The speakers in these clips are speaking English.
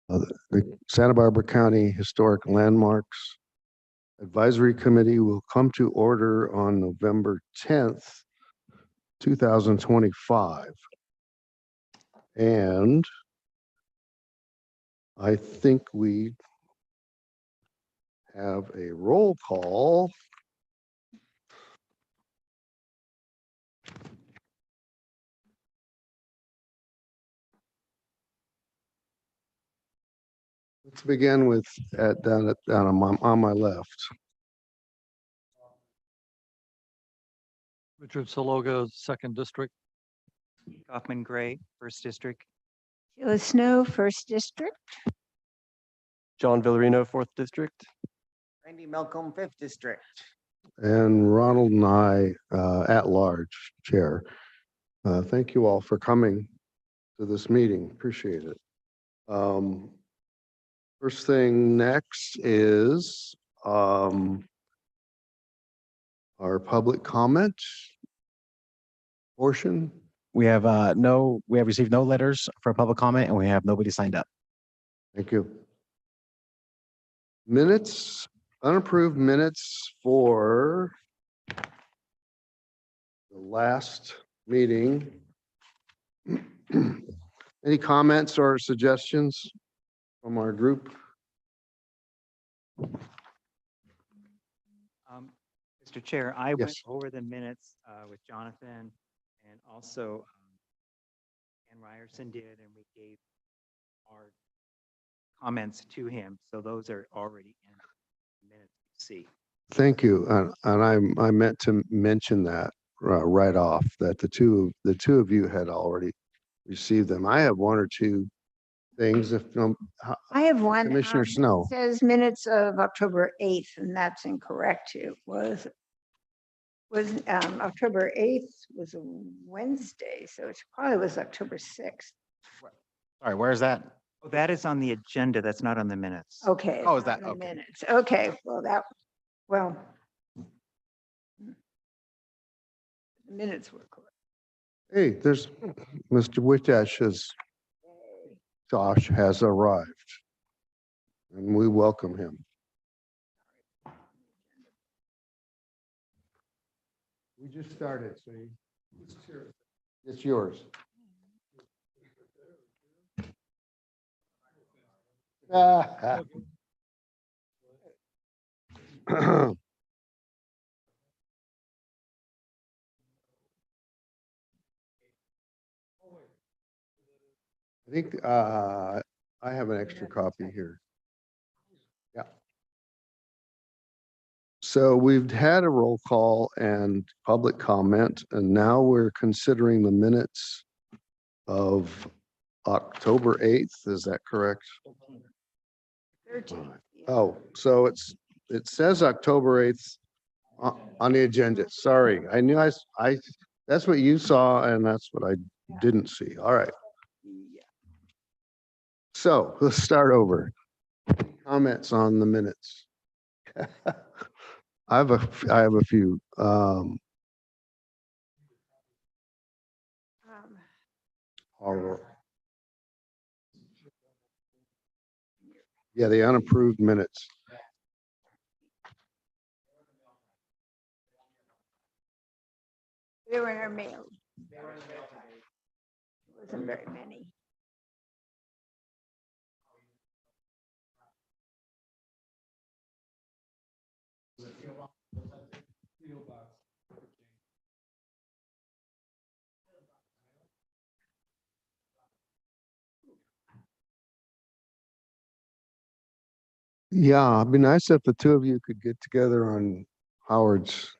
The Santa Barbara County Historic Landmarks Advisory Committee will come to order on November 10th, 2025. And I think we have a roll call. Let's begin with down on my left. Richard Saloga, Second District. Kaufman Gray, First District. Sheila Snow, First District. John Villarino, 4th District. Randy Malcolm, 5th District. And Ronald and I at large chair. Thank you all for coming to this meeting. Appreciate it. First thing next is our public comment portion. We have received no letters for public comment and we have nobody signed up. Thank you. Minutes, unapproved minutes for the last meeting. Any comments or suggestions from our group? Mr. Chair, I went Yes. over the minutes with Jonathan and also Ann Ryerson did, and we gave our comments to him. So those are already in the minutes you see. Thank you. And I meant to mention that right off that the two of you had already received them. I have one or two things. If I have one. Commissioner Snow. It says minutes of October 8th, and that's incorrect. It was October 8th was a Wednesday, so it probably was October 6th. Sorry, where is that? Oh, that is on the agenda. That's not on the minutes. Okay. Oh, is it's not that- in the okay. Minutes. Okay, well. The minutes were correct. hey, there's Mr. Josh has arrived. And we welcome him. We just started, so it's yours. I think I have an extra copy here. Yeah. So we've had a roll call and public comment, and now we're considering the minutes of October 8th. Is that correct? 13th. yeah. Oh, so it says October 8th on the agenda. Sorry, I knew I that's what you saw and that's what I didn't see. All right. Yeah. So let's start over. Comments on the minutes. I have a few. All- Yeah, the unapproved minutes. They were in our mail. Wasn't very many. Yeah, it'd be nice if the two of you could get together on Howard's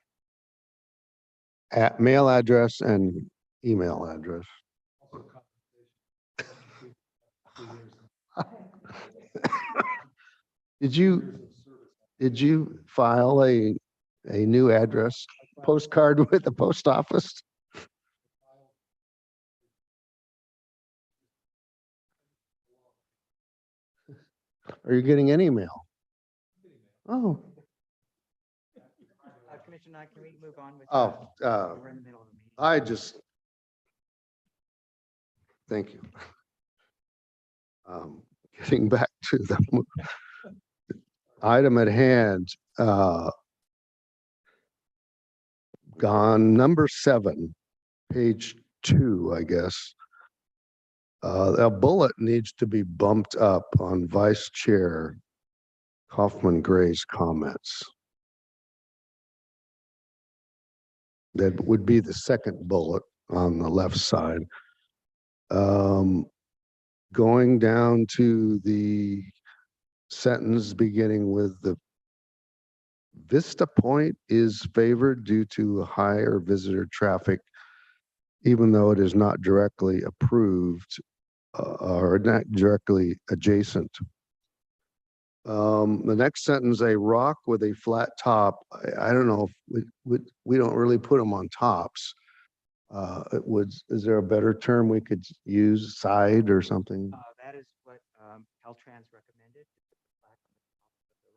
mail address and email address. Did you file a new address postcard with the post office? Are you getting any mail? Oh, Commissioner, can we move on with? oh, We're in the middle of the meeting. I just. Thank you. getting back to the item at hand, gone number 7, page 2, I guess. A bullet needs to be bumped up on Vice Chair Kaufman Gray's comments. That would be the second bullet on the left side. Going down to the sentence beginning with the Vista Point is favored due to higher visitor traffic, even though it is not directly approved or not directly adjacent. The next sentence, a rock with a flat top. I don't know if we don't really put them on tops. Is there a better term we could use, side or something? That is what Caltrans recommended. to put the plaque on the top of the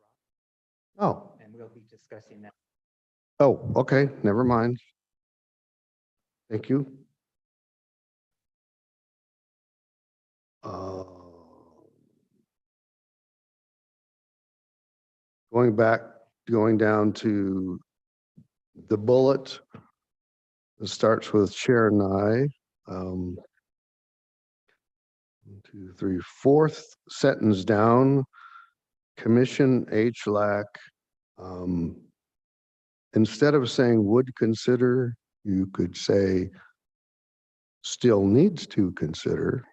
rock, Oh, and we'll be discussing that. oh, okay, never mind. Thank you. Going down to the bullet. It starts with Chair and I. 1, 2, 3, fourth sentence down. Commission HLAC. Instead of saying would consider, you could say still needs to consider.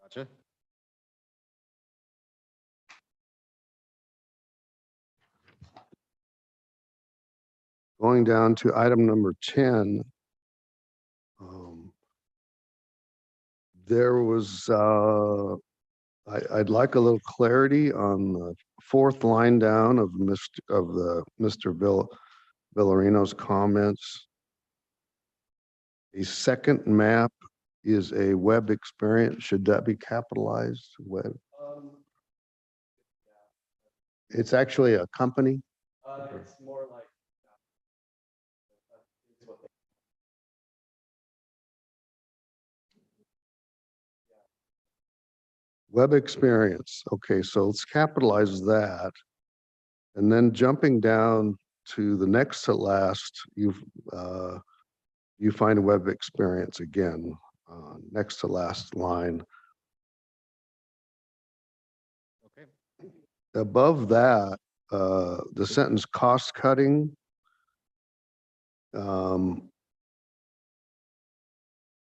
Gotcha. Going down to item number 10. There was, I'd like a little clarity on the 4th line down of Mr. Villarino's comments. A second map is a web experience. Should that be capitalized? Web? It's actually a company. It's more like. Web experience. Okay, so let's capitalize that. And then jumping down to the next to last, you find web experience again, next to last line. Okay. Above that, the sentence cost cutting.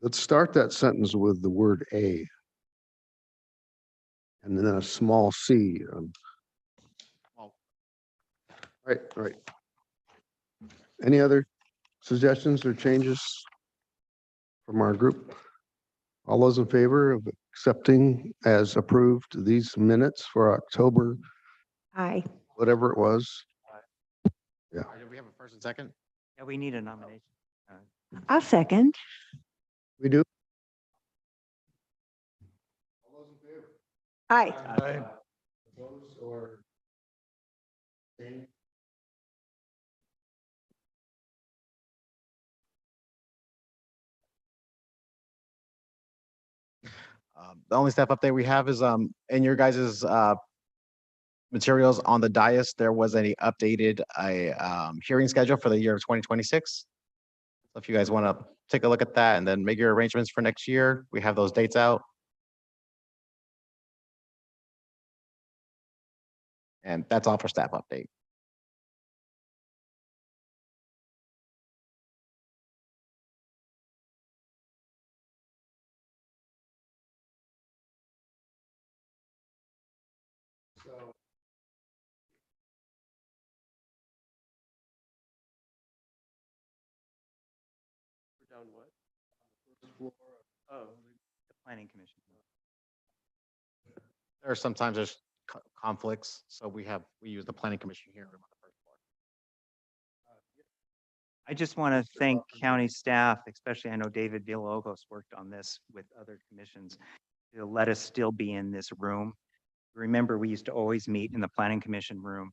Let's start that sentence with the word a. And then a small c. Right. Any other suggestions or changes from our group? All those in favor of accepting as approved these minutes for October, Aye. whatever it was? Do we have a first and second? Yeah, we need a nomination. I'll second. We do? Aye. Opposed or abstained? The only staff update we have is in your guys's materials on the dais, there was any updated hearing schedule for the year of 2026. So if you guys want to take a look at that and then make your arrangements for next year, we have those dates out. And that's all for staff update. So. We're down what? Oh, The planning commission. There are sometimes there's conflicts, so we use the planning commission here on the first floor. I just want to thank county staff, especially I know David Villalobos worked on this with other commissions to let us still be in this room. Remember, we used to always meet in the planning commission room,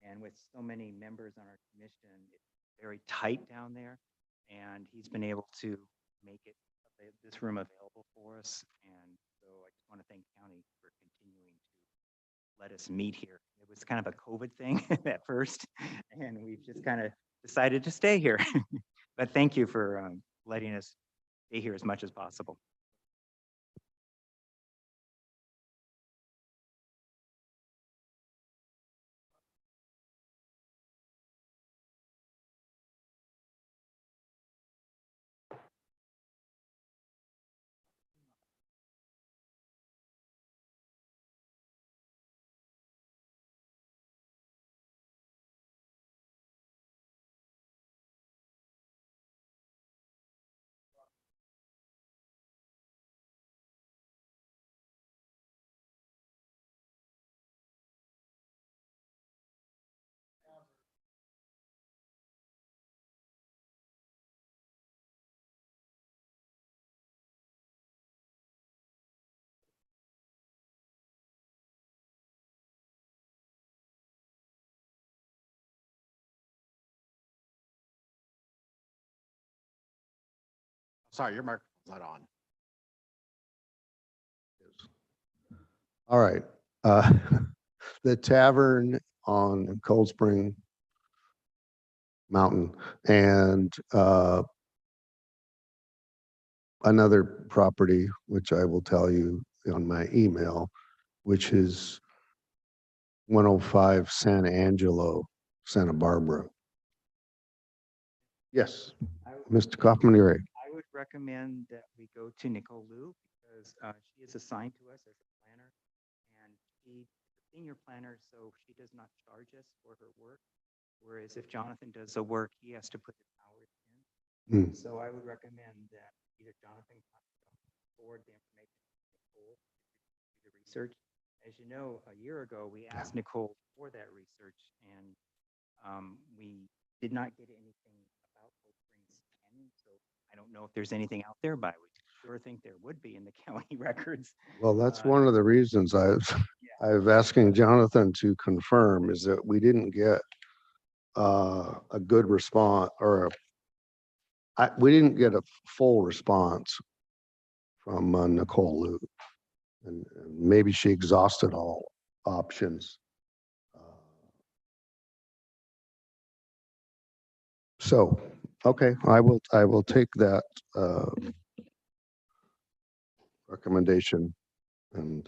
and with so many members on our commission, it's very tight down there. And he's been able to make this room available for us. And so I just want to thank county for continuing to let us meet here. It was kind of a COVID thing at first, and we've just kind of decided to stay here. But thank you for letting us stay here as much as possible. Sorry, your microphone's not on. All right. The tavern on Cold Spring Mountain and another property, which I will tell you on my email, which is 105 San Angelo, Santa Barbara. Yes, Mr. Kaufman, you're right. I would recommend that we go to Nicole Liu because she is assigned to us as a planner, and she is a senior planner, so she does not charge us for her work. Whereas if Jonathan does the work, he has to put his hours in. So I would recommend that either Jonathan forward the information to Nicole to do the research. As you know, a year ago, we asked Nicole for that research, and we did not get anything about Cold Springs Canyon. So I don't know if there's anything out there, but I would sure think there would be in the county records. Well, that's one of the reasons I was asking Jonathan to confirm is that we didn't get a good response or we didn't get a full response from Nicole Liu. And maybe she exhausted all options. So, okay, I will take that recommendation and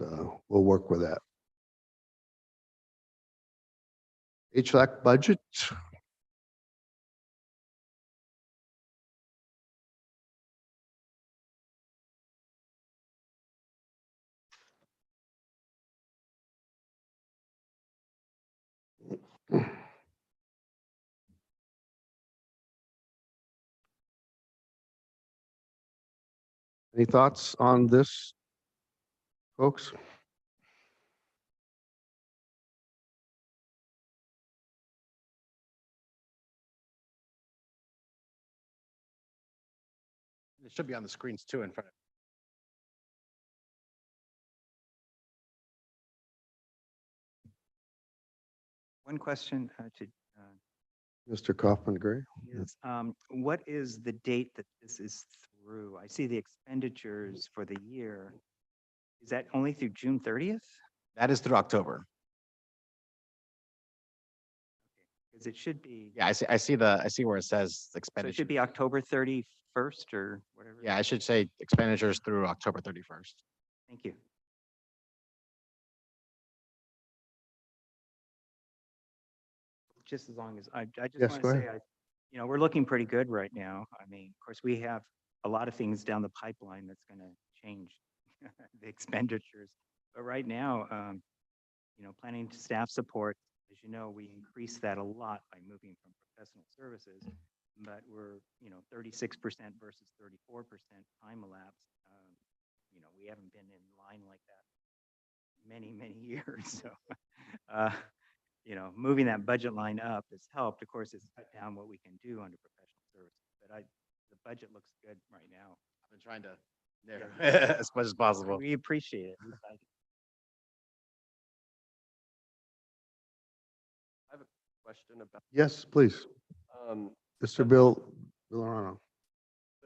we'll work with that. HVAC budget. Any thoughts on this, folks? It should be on the screens too in front of. One question to Mr. Kaufman, Gray? is, what is the date that this is through? I see the expenditures for the year. Is that only through June 30th? That is through October. Because it should be. Yeah, I see where it says So it expenditure. should be October 31st or whatever. Yeah, I should say expenditures through October 31st. Thank you. Just as long as, I just Yes, want go to ahead. say, we're looking pretty good right now. I mean, of course, we have a lot of things down the pipeline that's going to change the expenditures. But right now, planning to staff support, as you know, we increased that a lot by moving from professional services, but we're, 36% versus 34% time elapsed. We haven't been in line like that many, many years. So, moving that budget line up has helped. Of course, it's cut down what we can do under professional services, but the budget looks good right now. I've been trying to as much as possible. We appreciate it. Question about, Yes, please. um, Mr. Bill Villarano.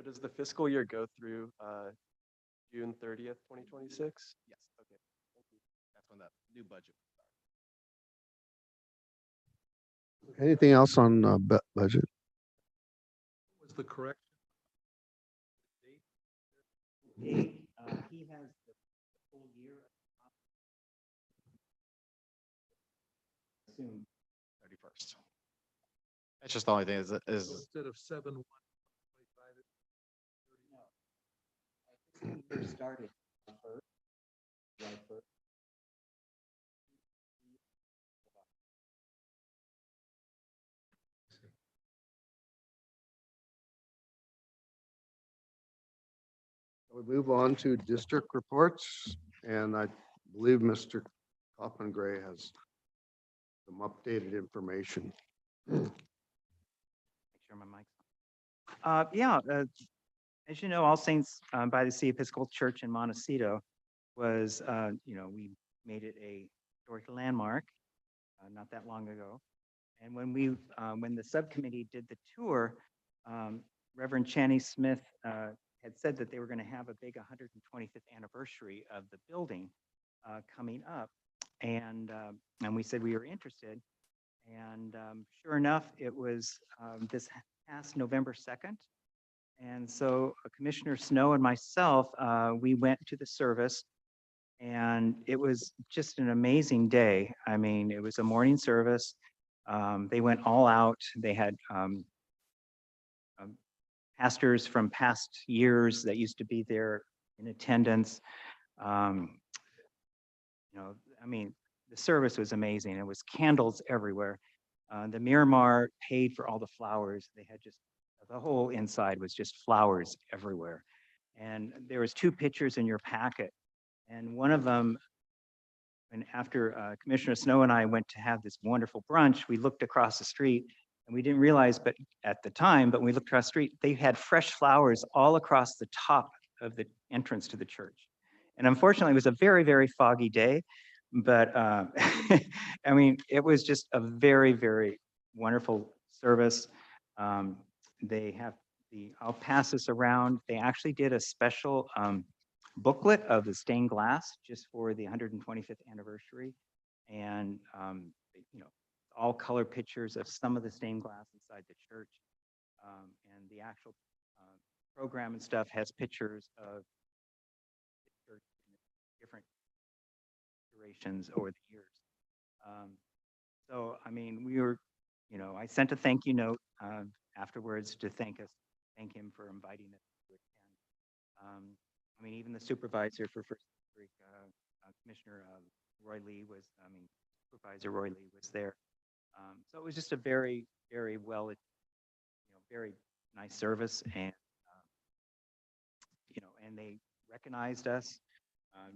So does the fiscal year go through June 30th, 2026? Yes, okay. That's when the new budget. Anything else on budget? Was the correct? Date, he has the full year. Assume 31st. That's just the only thing is, Instead of 7/1. year started first, July 1st. We move on to district reports, and I believe Mr. Kaufman Gray has some updated information. Make sure my mic's on. Yeah, as you know, All Saints by the Sea Episcopal Church in Montecito was, we made it a historic landmark not that long ago. And when the subcommittee did the tour, Reverend Channy Smith had said that they were going to have a big 125th anniversary of the building coming up. And we said we were interested. And sure enough, it was this past November 2nd. And so Commissioner Snow and myself, we went to the service, and it was just an amazing day. I mean, it was a morning service. They went all out. They had pastors from past years that used to be there in attendance. I mean, the service was amazing. It was candles everywhere. The Miramar paid for all the flowers. They had just, the whole inside was just flowers everywhere. And there was 2 pictures in your packet. And one of them, and after Commissioner Snow and I went to have this wonderful brunch, we looked across the street, and we didn't realize, but at the time, but when we looked across the street, they had fresh flowers all across the top of the entrance to the church. And unfortunately, it was a very, very foggy day, but I mean, it was just a very, very wonderful service. I'll pass this around. They actually did a special booklet of the stained glass just for the 125th anniversary. And, all color pictures of some of the stained glass inside the church. And the actual program and stuff has pictures of the church in different durations over the years. So, I mean, I sent a thank you note afterwards to thank him for inviting us to attend. I mean, even the supervisor for First District, Commissioner Supervisor Roy Lee was there. So it was just a very, very well, very nice service, and and they recognized us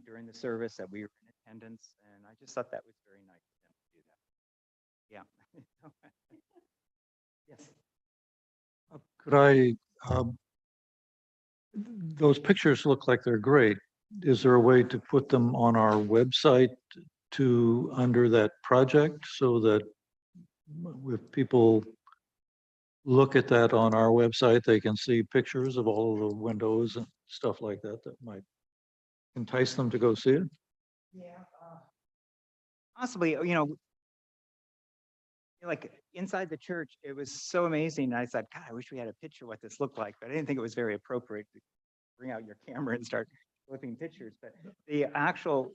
during the service that we were in attendance, and I just thought that was very nice of them to do that. Yeah. Yes. Could those pictures look like they're great. Is there a way to put them on our website under that project so that if people look at that on our website, they can see pictures of all of the windows and stuff like that might entice them to go see it? Yeah. Possibly, like inside the church, it was so amazing. I said, God, I wish we had a picture of what this looked like, but I didn't think it was very appropriate to bring out your camera and start flipping pictures. But the actual,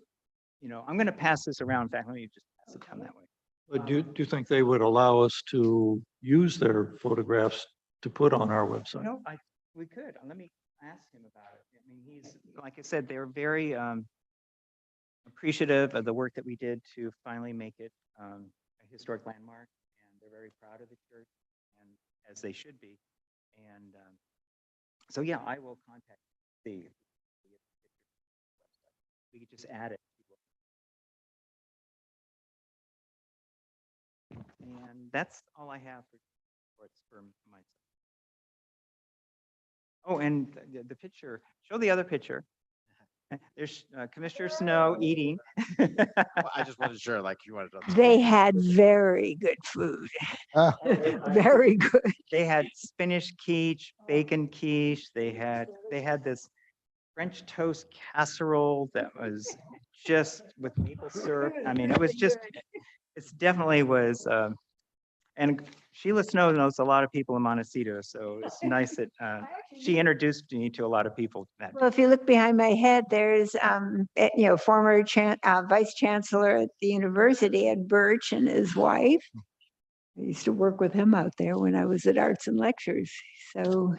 I'm going to pass this around. In fact, let me just pass it down that way. But do you think they would allow us to use their photographs to put on our website? We could. Let me ask him about it. I mean, he's, like I said, they're very appreciative of the work that we did to finally make it a historic landmark, and they're very proud of the church, and as they should be. And so, yeah, I will contact the we could just add it. And that's all I have for reports for myself. Oh, and the picture, show the other picture. There's Commissioner Snow eating. I just wasn't sure, like, you wanted to. They had very good food, Ah, very good. They had spinach quiche, bacon quiche. They had this French toast casserole that was just with maple syrup. I mean, it's definitely was. And Sheila Snow knows a lot of people in Montecito, so it's nice that she introduced me to a lot of people that Well, if you look behind my head, there's, former vice chancellor at the university, Ed Birch, and his wife. I used to work with him out there when I was at Arts and Lectures. So.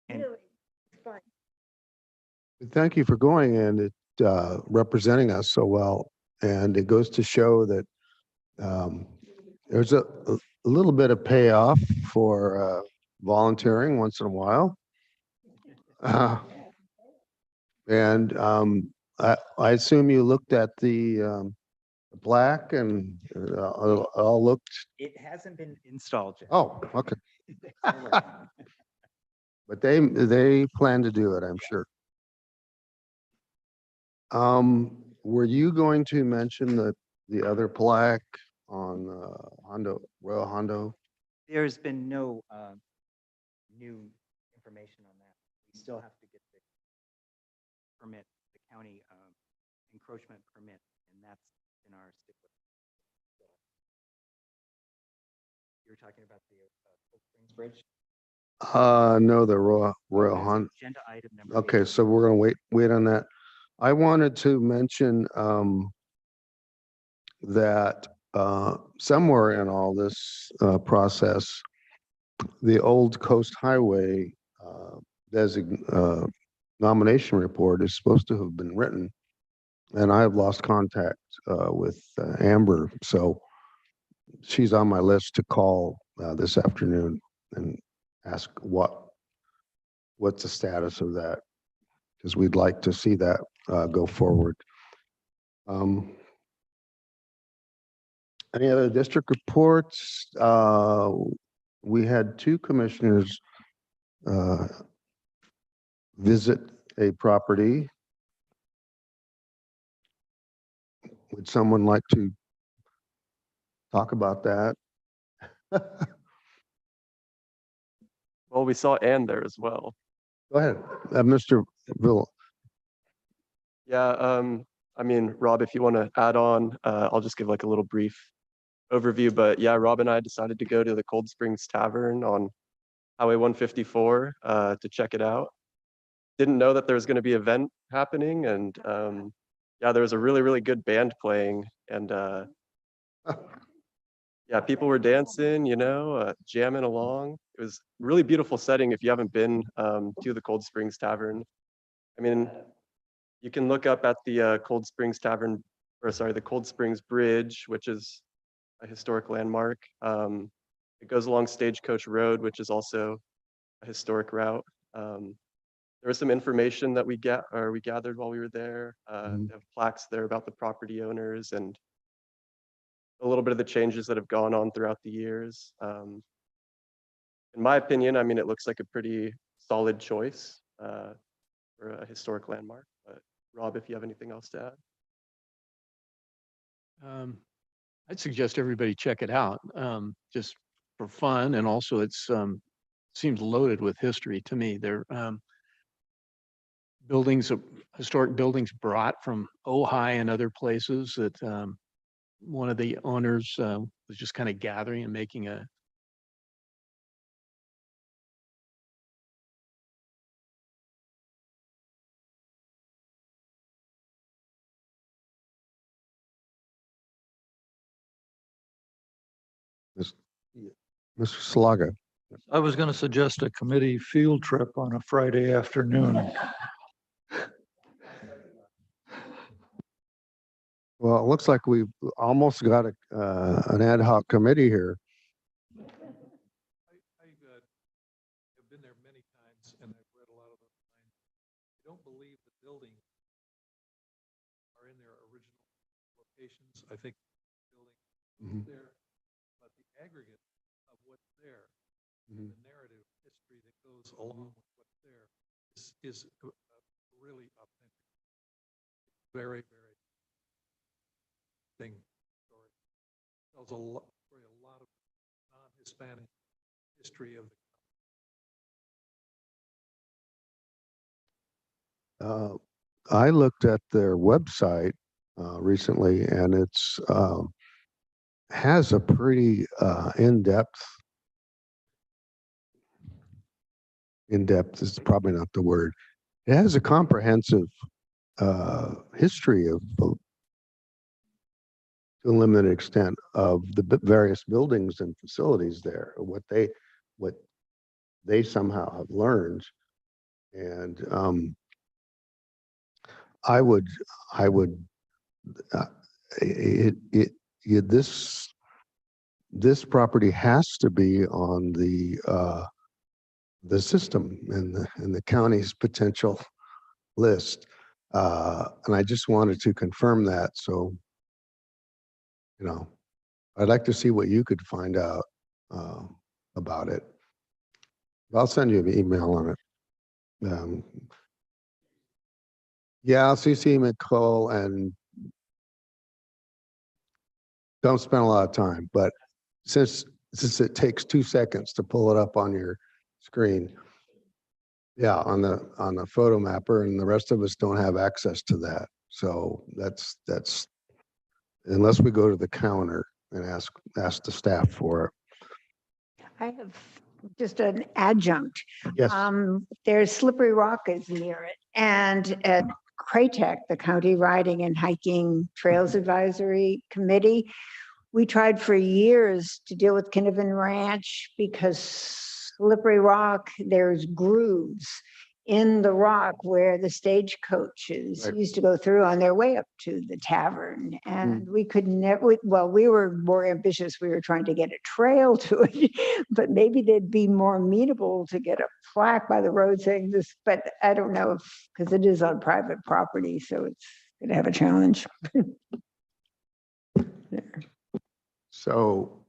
And- Thank you for going and representing us so well. And it goes to show that there's a little bit of payoff for volunteering once in a while. And I assume you looked at the plaque and all looked, it hasn't been installed yet. oh, okay. But they plan to do it, I'm sure. Were you going to mention the other plaque on Royal Hondo? There's been no new information on that. We still have to get the permit, the county encroachment permit, and that's in our stickler. You were talking about the Cold Springs Bridge? No, the Royal That's Hondo. Agenda item number. Okay, 8. so we're gonna wait on that. I wanted to mention that somewhere in all this process, the Old Coast Highway nomination report is supposed to have been written, and I have lost contact with Amber, so she's on my list to call this afternoon and ask what's the status of that, because we'd like to see that go forward. Any other district reports? We had 2 commissioners visit a property. Would someone like to talk about that? Well, we saw Ann there as well. Go ahead, Mr. Vill. Yeah, I mean, Rob, if you want to add on, I'll just give like a little brief overview. But yeah, Rob and I decided to go to the Cold Springs Tavern on Highway 154 to check it out. Didn't know that there was going to be an event happening, and yeah, there was a really, really good band playing, and yeah, people were dancing, jamming along. It was a really beautiful setting if you haven't been to the Cold Springs Tavern. I mean, you can look up at the Cold Springs Tavern, or sorry, the Cold Springs Bridge, which is a historic landmark. It goes along Stagecoach Road, which is also a historic route. There was some information that we gathered while we were there. They have plaques there about the property owners and a little bit of the changes that have gone on throughout the years. In my opinion, I mean, it looks like a pretty solid choice for a historic landmark. But Rob, if you have anything else to add. I'd suggest everybody check it out, just for fun, and also it's seems loaded with history to me. They're historic buildings brought from Ojai and other places that one of the owners was just kind of gathering and making a Mr. Slaga. I was going to suggest a committee field trip on a Friday afternoon. Well, it looks like we've almost got an ad hoc committee here. I have been there many times and I've read a lot of the signs. I don't believe the buildings are in their original locations. I think the building is there, but the aggregate of what's there, the narrative history that goes along with what's there is really authentic. very, very thing. Story. Tells a lot, a lot of non-Hispanic history of the I looked at their website recently, and it's has a pretty in-depth is probably not the word. It has a comprehensive history of, to a limited extent, of the various buildings and facilities there, what they somehow have learned. And I would, uh, this property has to be on the system and the county's potential list. And I just wanted to confirm that. So, you know, I'd like to see what you could find out about it. I'll send you an email on it. Yeah, I'll CC Nicole, and don't spend a lot of time, but since it takes 2 seconds to pull it up on your screen, yeah, on the photo mapper, and the rest of us don't have access to that. So that's unless we go to the counter and ask the staff for it. I have just an adjunct. Yes. There's Slippery Rock is near it. And at CRATEC, the County Riding and Hiking Trails Advisory Committee, we tried for years to deal with Kinnavan Ranch because Slippery Rock, there's grooves in the rock where the stagecoaches Right. used to go through on their way up to the tavern. And we could never, well, we were more ambitious. We were trying to get a trail to it, but maybe they'd be more amenable to get a plaque by the road saying this, but I don't know if, because it is on private property, so it's gonna have a challenge. So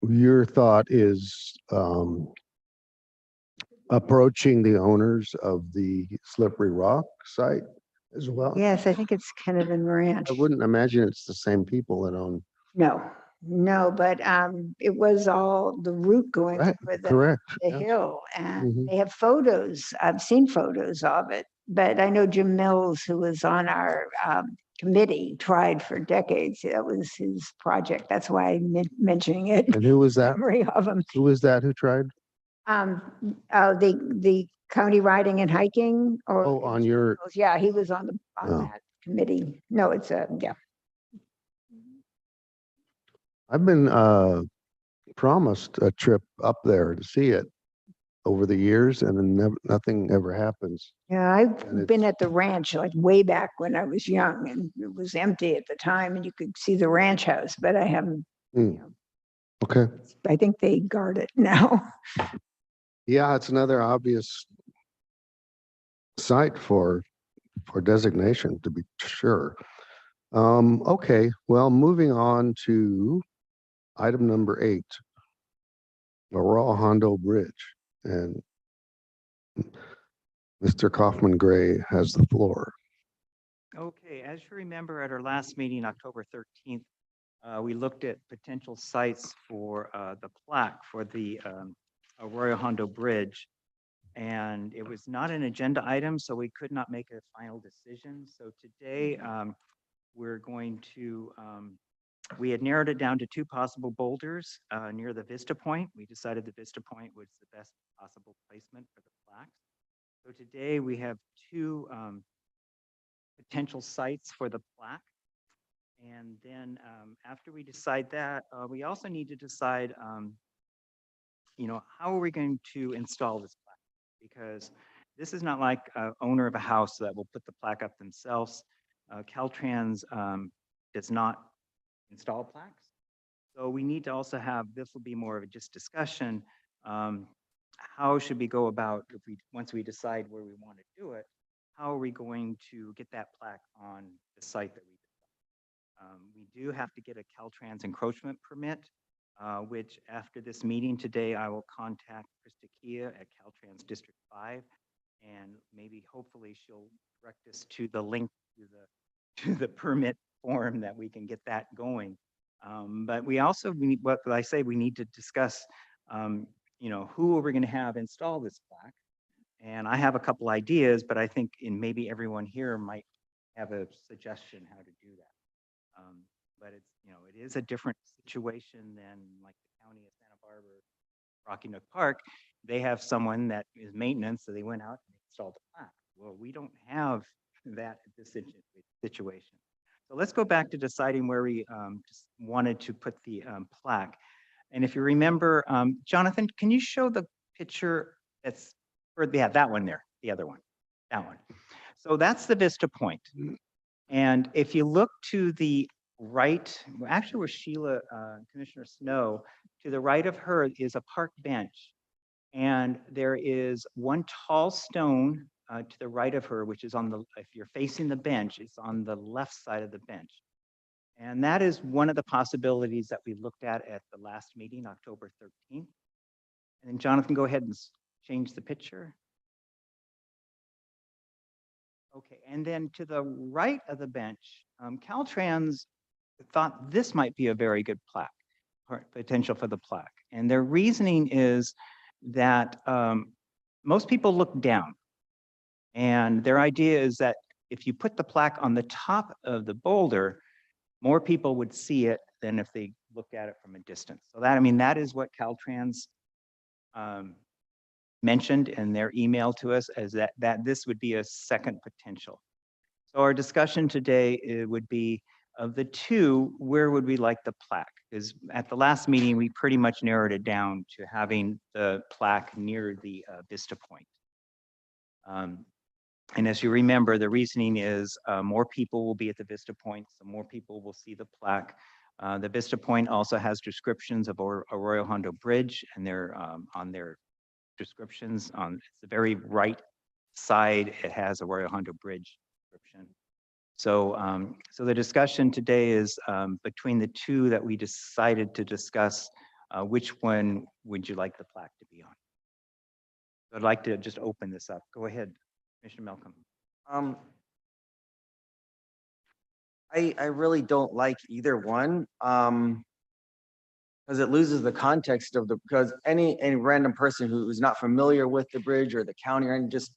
your thought is approaching the owners of the Slippery Rock site as well? Yes, I think it's Kinnavan Ranch. I wouldn't imagine it's the same people that own. No, but it was all the route going Right, over correct. the yes. hill, and Mhm. they have photos. I've seen photos of it, but I know Jim Mills, who was on our committee, tried for decades. That was his project. That's why I'm mentioning it. And who was that? Memory of him. Who was that who tried? The county riding and hiking, or Oh, on your, yeah, he was on Oh. that committee. No, it's yeah. I've been promised a trip up there to see it over the years, and then nothing ever happens. Yeah, And I've been it's- at the ranch like way back when I was young, and it was empty at the time, and you could see the ranch house, but I haven't, Hmm. Okay. I think they guard it now. Yeah, it's another obvious site for designation, to be sure. Okay, well, moving on to item number 8, Laurel Hondo Bridge, and Mr. Kaufman Gray has the floor. Okay, as you remember at our last meeting, October 13th, we looked at potential sites for the plaque for the Arroyo Hondo Bridge. And it was not an agenda item, so we could not make a final decision. So today, we're going to, we had narrowed it down to 2 possible boulders near the Vista Point. We decided the Vista Point was the best possible placement for the plaque. So today we have 2 potential sites for the plaque. And then after we decide that, we also need to decide, how are we going to install this plaque? Because this is not like an owner of a house that will put the plaque up themselves. Caltrans does not install plaques. So we need to also have, this will be more of a just discussion. How should we go about, once we decide where we want to do it, how are we going to get that plaque on the site that we decide? We do have to get a Caltrans encroachment permit, which after this meeting today, I will contact Krista Kia at Caltrans District 5 and maybe hopefully she'll direct us to the link to the permit form that we can get that going. But we also need, what I say, we need to discuss, who are we going to have install this plaque? And I have a couple ideas, but I think maybe everyone here might have a suggestion how to do that. But it's, it is a different situation than like the county of Santa Barbara, Rocky Nook Park. They have someone that is maintenance, so they went out and installed the plaque. Well, we don't have that at this situation. So let's go back to deciding where we just wanted to put the plaque. And if you remember, Jonathan, can you show the picture that's, or yeah, that one there, the other one, that one. So that's the Vista Point. And if you look to the right, well, actually where Sheila, Commissioner Snow, to the right of her is a park bench. And there is one tall stone to the right of her, which is on the, if you're facing the bench, it's on the left side of the bench. And that is one of the possibilities that we looked at the last meeting, October 13th. And then Jonathan, go ahead and change the picture. Okay, and then to the right of the bench, Caltrans thought this might be a very good plaque, or potential for the plaque. And their reasoning is that most people look down. And their idea is that if you put the plaque on the top of the boulder, more people would see it than if they looked at it from a distance. So that, I mean, that is what Caltrans mentioned in their email to us, as that this would be a second potential. So our discussion today would be, of the two, where would we like the plaque? Because at the last meeting, we pretty much narrowed it down to having the plaque near the Vista Point. And as you remember, the reasoning is more people will be at the Vista Point, so more people will see the plaque. The Vista Point also has descriptions of Arroyo Hondo Bridge, and they're on their descriptions. On the very right side, it has Arroyo Hondo Bridge description. So, so the discussion today is between the two that we decided to discuss, which one would you like the plaque to be on? I'd like to just open this up. Go ahead, Commissioner Malcolm. I really don't like either one, because it loses the context of because any random person who's not familiar with the bridge or the county, or just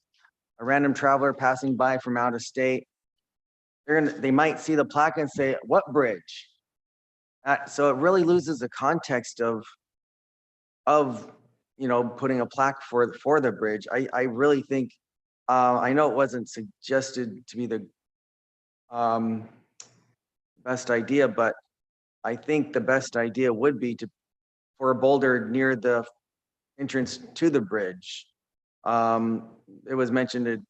a random traveler passing by from out of state, they might see the plaque and say, what bridge? So it really loses the context of putting a plaque for the bridge. I really think, I know it wasn't suggested to be the best idea, but I think the best idea would be for a boulder near the entrance to the bridge. It was mentioned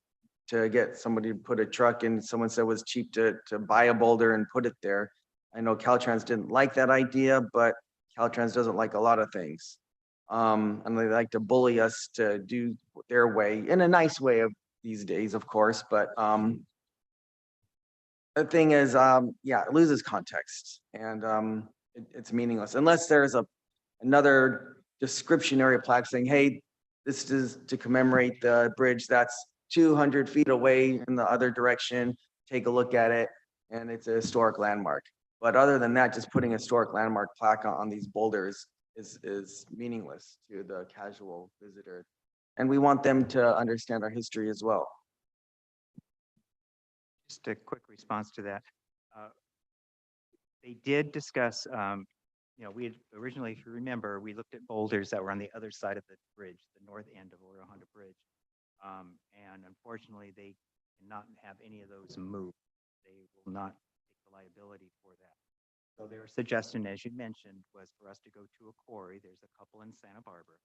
to get somebody to put a truck in. Someone said it was cheap to buy a boulder and put it there. I know Caltrans didn't like that idea, but Caltrans doesn't like a lot of things. And they like to bully us to do their way, in a nice way of these days, of course, but the thing is, yeah, it loses context, and it's meaningless unless there's another descriptionary plaque saying, hey, this is to commemorate the bridge that's 200 feet away in the other direction. Take a look at it, and it's a historic landmark. But other than that, just putting a historic landmark plaque on these boulders is meaningless to the casual visitor. And we want them to understand our history as well. Just a quick response to that. They did discuss, we had originally, if you remember, we looked at boulders that were on the other side of the bridge, the north end of Arroyo Hondo Bridge. And unfortunately, they cannot have any of those moved. They will not take the liability for that. So their suggestion, as you mentioned, was for us to go to a quarry. There's a couple in Santa Barbara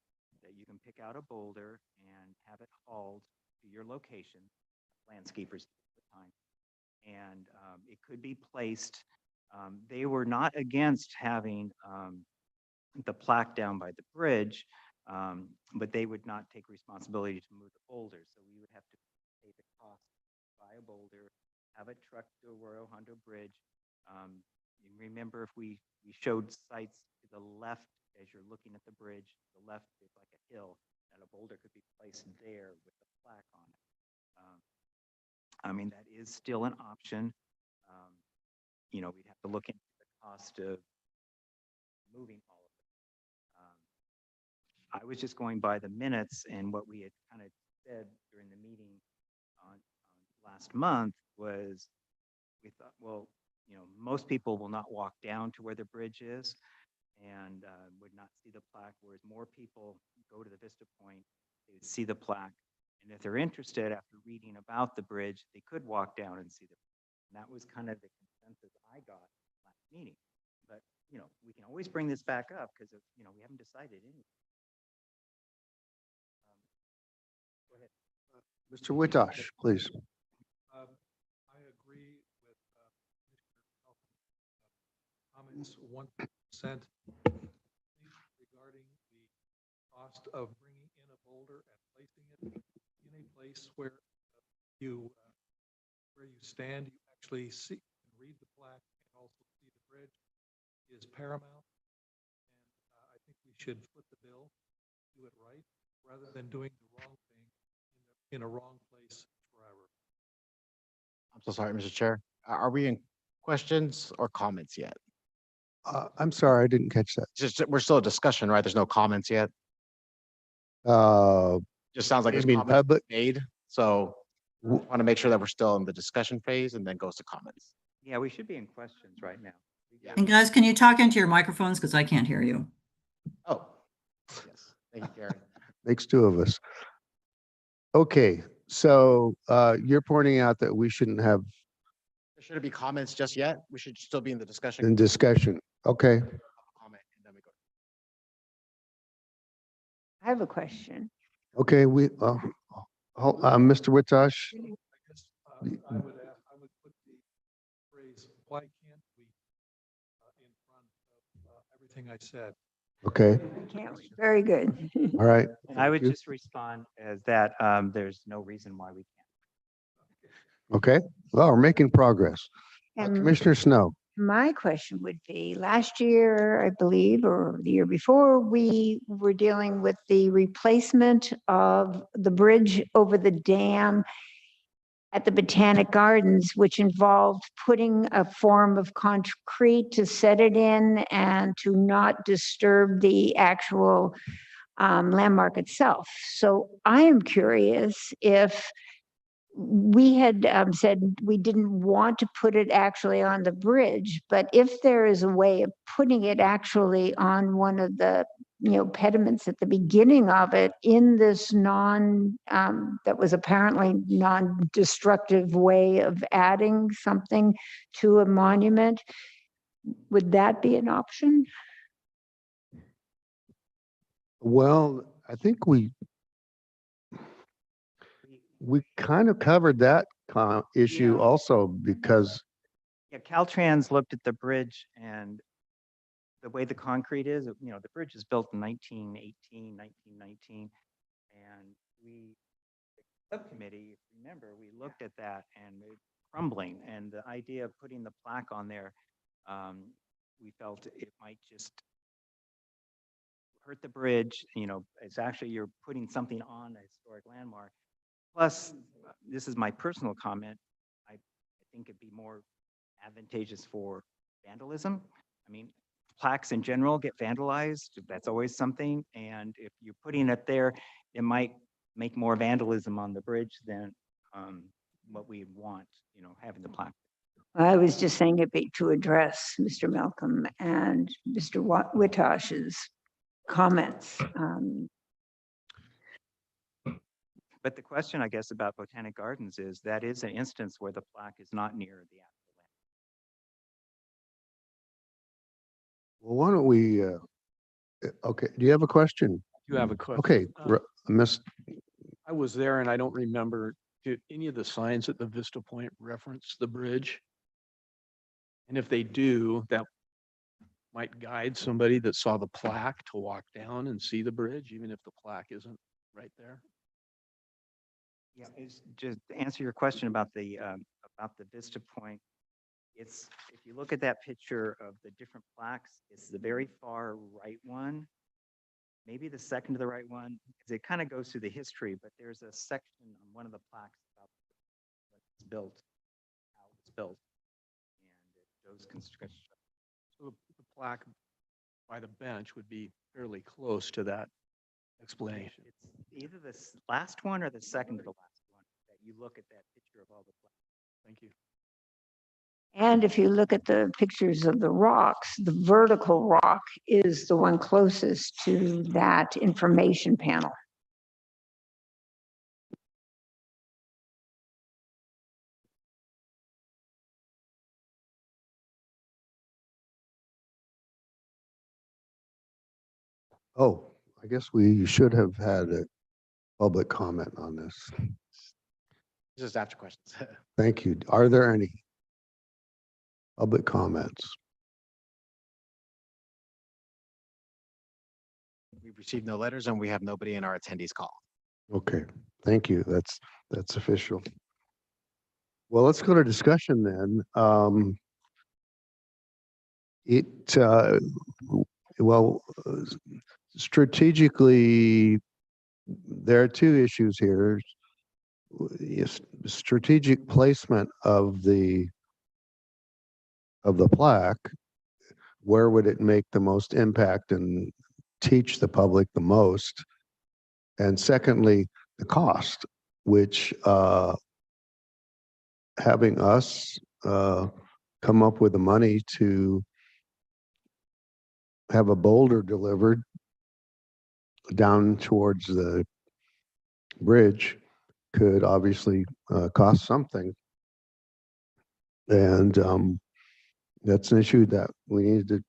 that you can pick out a boulder and have it hauled to your location. Landscapers at the time. And it could be placed. They were not against having the plaque down by the bridge, but they would not take responsibility to move the boulder. So we would have to pay the cost to buy a boulder, have it trucked to Arroyo Hondo Bridge. You remember if we showed sites to the left as you're looking at the bridge, the left is like a hill, and a boulder could be placed there with a plaque on it. I mean, that is still an option. Um, You know, we'd have to look into the cost of moving all of it. I was just going by the minutes, and what we had kind of said during the meeting on last month was, we thought, well, you know, most people will not walk down to where the bridge is and would not see the plaque, whereas more people go to the Vista Point, they would see the plaque. And if they're interested after reading about the bridge, they could walk down and see the. And that was kind of the consensus I got last meeting. But, you know, we can always bring this back up because, you know, we haven't decided anything. Go ahead. Mr. Witosh, please. I agree with Commissioner Elkins' comments 1% regarding the cost of bringing in a boulder and placing it in a place where you stand, you actually see and read the plaque and also see the bridge is paramount. And I think we should foot the bill, do it right, rather than doing the wrong thing in a wrong place forever. I'm so sorry, Mr. Chair. Are we in questions or comments yet? I'm sorry, I didn't catch that. Just, we're still a discussion, right? There's no comments yet. Uh, Just sounds like I it's mean, comments public, made. So want to make sure that we're still in the discussion phase and then goes to comments. Yeah, we should be in questions right now. Yeah. And guys, can you talk into your microphones? Because I can't hear you. Oh, yes. Thank you, Gary. makes two of us. Okay, so you're pointing out that we shouldn't have Should it be comments just yet? We should still be in the discussion. in discussion. Okay, Comment, and then we go. I have a question. okay, Mr. Witosh, I guess I would put the phrase, why can't we, in front of everything I said. okay, Can't we? Very good. all right. And I would you. just respond as that there's no reason why we can't. Okay, well, we're making progress. And Commissioner Snow, my question would be, last year, I believe, or the year before, we were dealing with the replacement of the bridge over the dam at the Botanic Gardens, which involved putting a form of concrete to set it in and to not disturb the actual landmark itself. So I am curious if we had said we didn't want to put it actually on the bridge, but if there is a way of putting it actually on one of the, you know, pediments at the beginning of it in this that was apparently non-destructive way of adding something to a monument, would that be an option? well, I think we kind of covered that issue Yeah. also because, Yeah, Caltrans looked at the bridge and the way the concrete is, you know, the bridge is built in 1918, 1919. And we, the subcommittee, if you remember, we looked at that and it's crumbling. And the idea of putting the plaque on there, we felt it might just hurt the bridge. You know, it's actually, you're putting something on a historic landmark. Plus, this is my personal comment, I think it'd be more advantageous for vandalism. I mean, plaques in general get vandalized, that's always something. And if you're putting it there, it might make more vandalism on the bridge than what we want, you know, having the plaque. I was just saying it be to address Mr. Malcolm and Mr. Witosh's comments. But the question, I guess, about Botanic Gardens is that is an instance where the plaque is not near the actual land. well, why don't we, okay, do you have a question? You have a question. Okay, Miss, I was there and I don't remember, did any of the signs at the Vista Point reference the bridge? And if they do, that might guide somebody that saw the plaque to walk down and see the bridge, even if the plaque isn't right there. Yeah, it's just to answer your question about the Vista Point. It's, if you look at that picture of the different plaques, it's the very far right one, maybe the second to the right one, because it kind of goes through the history, but there's a section on one of the plaques about it's built, how it's built. And it shows construction. So the plaque by the bench would be fairly close to that explanation. It's either the last one or the second to the last one that you look at that picture of all the plaques. Thank you. And if you look at the pictures of the rocks, the vertical rock is the one closest to that information panel. Oh, I guess we should have had a public comment on this. Just after questions. Thank you. Are there any public comments? We've received no letters and we have nobody in our attendees call. Okay, thank you. That's official. Well, let's go to discussion then. Strategically, there are two issues here. Yes, strategic placement of the plaque. Where would it make the most impact and teach the public the most? And secondly, the cost, which having us come up with the money to have a boulder delivered down towards the bridge could obviously cost something. And that's an issue that we need to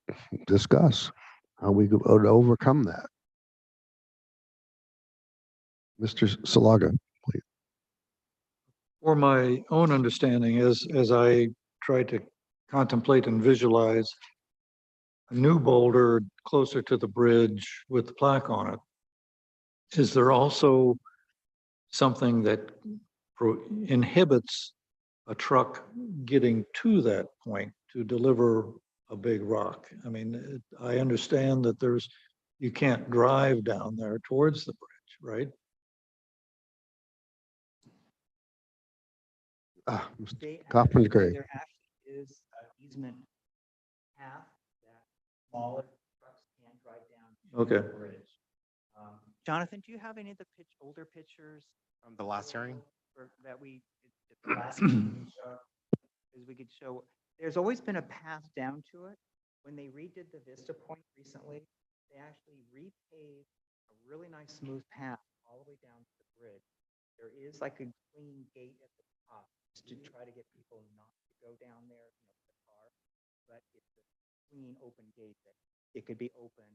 discuss, how we go to overcome that. Mr. Salaga, please. For my own understanding, as I tried to contemplate and visualize a new boulder closer to the bridge with the plaque on it, is there also something that inhibits a truck getting to that point to deliver a big rock? I mean, I understand that you can't drive down there towards the bridge, right? They Kaufman actually- Gray. There actually is an easement path that smaller trucks can drive down to Okay. the bridge. Jonathan, do you have any of the older pictures From the last hearing? that the last meeting we showed? Is we could show, there's always been a path down to it. When they redid the Vista Point recently, they actually repaved a really nice smooth path all the way down to the bridge. There is like a clean gate at the top to try to get people not to go down there, with the car, but it's a clean open gate that it could be open,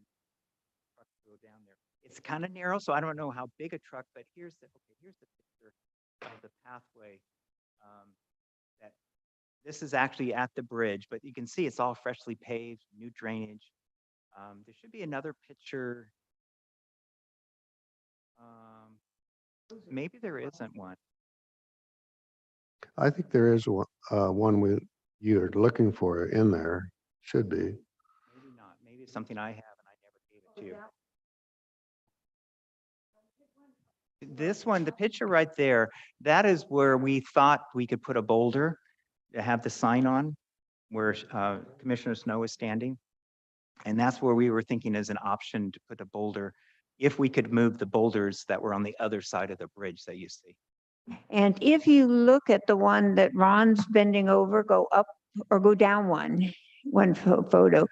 trucks go down there. It's kind of narrow, so I don't know how big a truck, but here's the picture of the pathway. That this is actually at the bridge, but you can see it's all freshly paved, new drainage. There should be another picture. Maybe there isn't one. I think there is one you're looking for in there, should be. Maybe not. Maybe it's something I have and I never gave it to you. This one, the picture right there, that is where we thought we could put a boulder to have the sign on where Commissioner Snow is standing. And that's where we were thinking as an option to put a boulder if we could move the boulders that were on the other side of the bridge that you see. And if you look at the one that Ron's bending over, go up or go down one photo,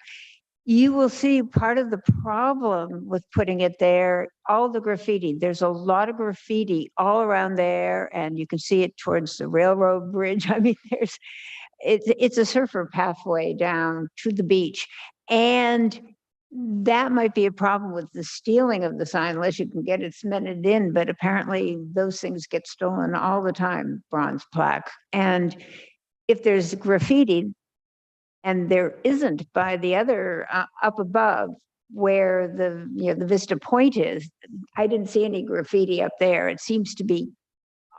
you will see part of the problem with putting it there, all the graffiti. There's a lot of graffiti all around there, and you can see it towards the railroad bridge. I mean, it's a surfer pathway down to the beach. And that might be a problem with the stealing of the sign unless you can get it cemented in, but apparently those things get stolen all the time, bronze plaque. And if there's graffiti, and there isn't by the other up above where the Vista Point is, I didn't see any graffiti up there. It seems to be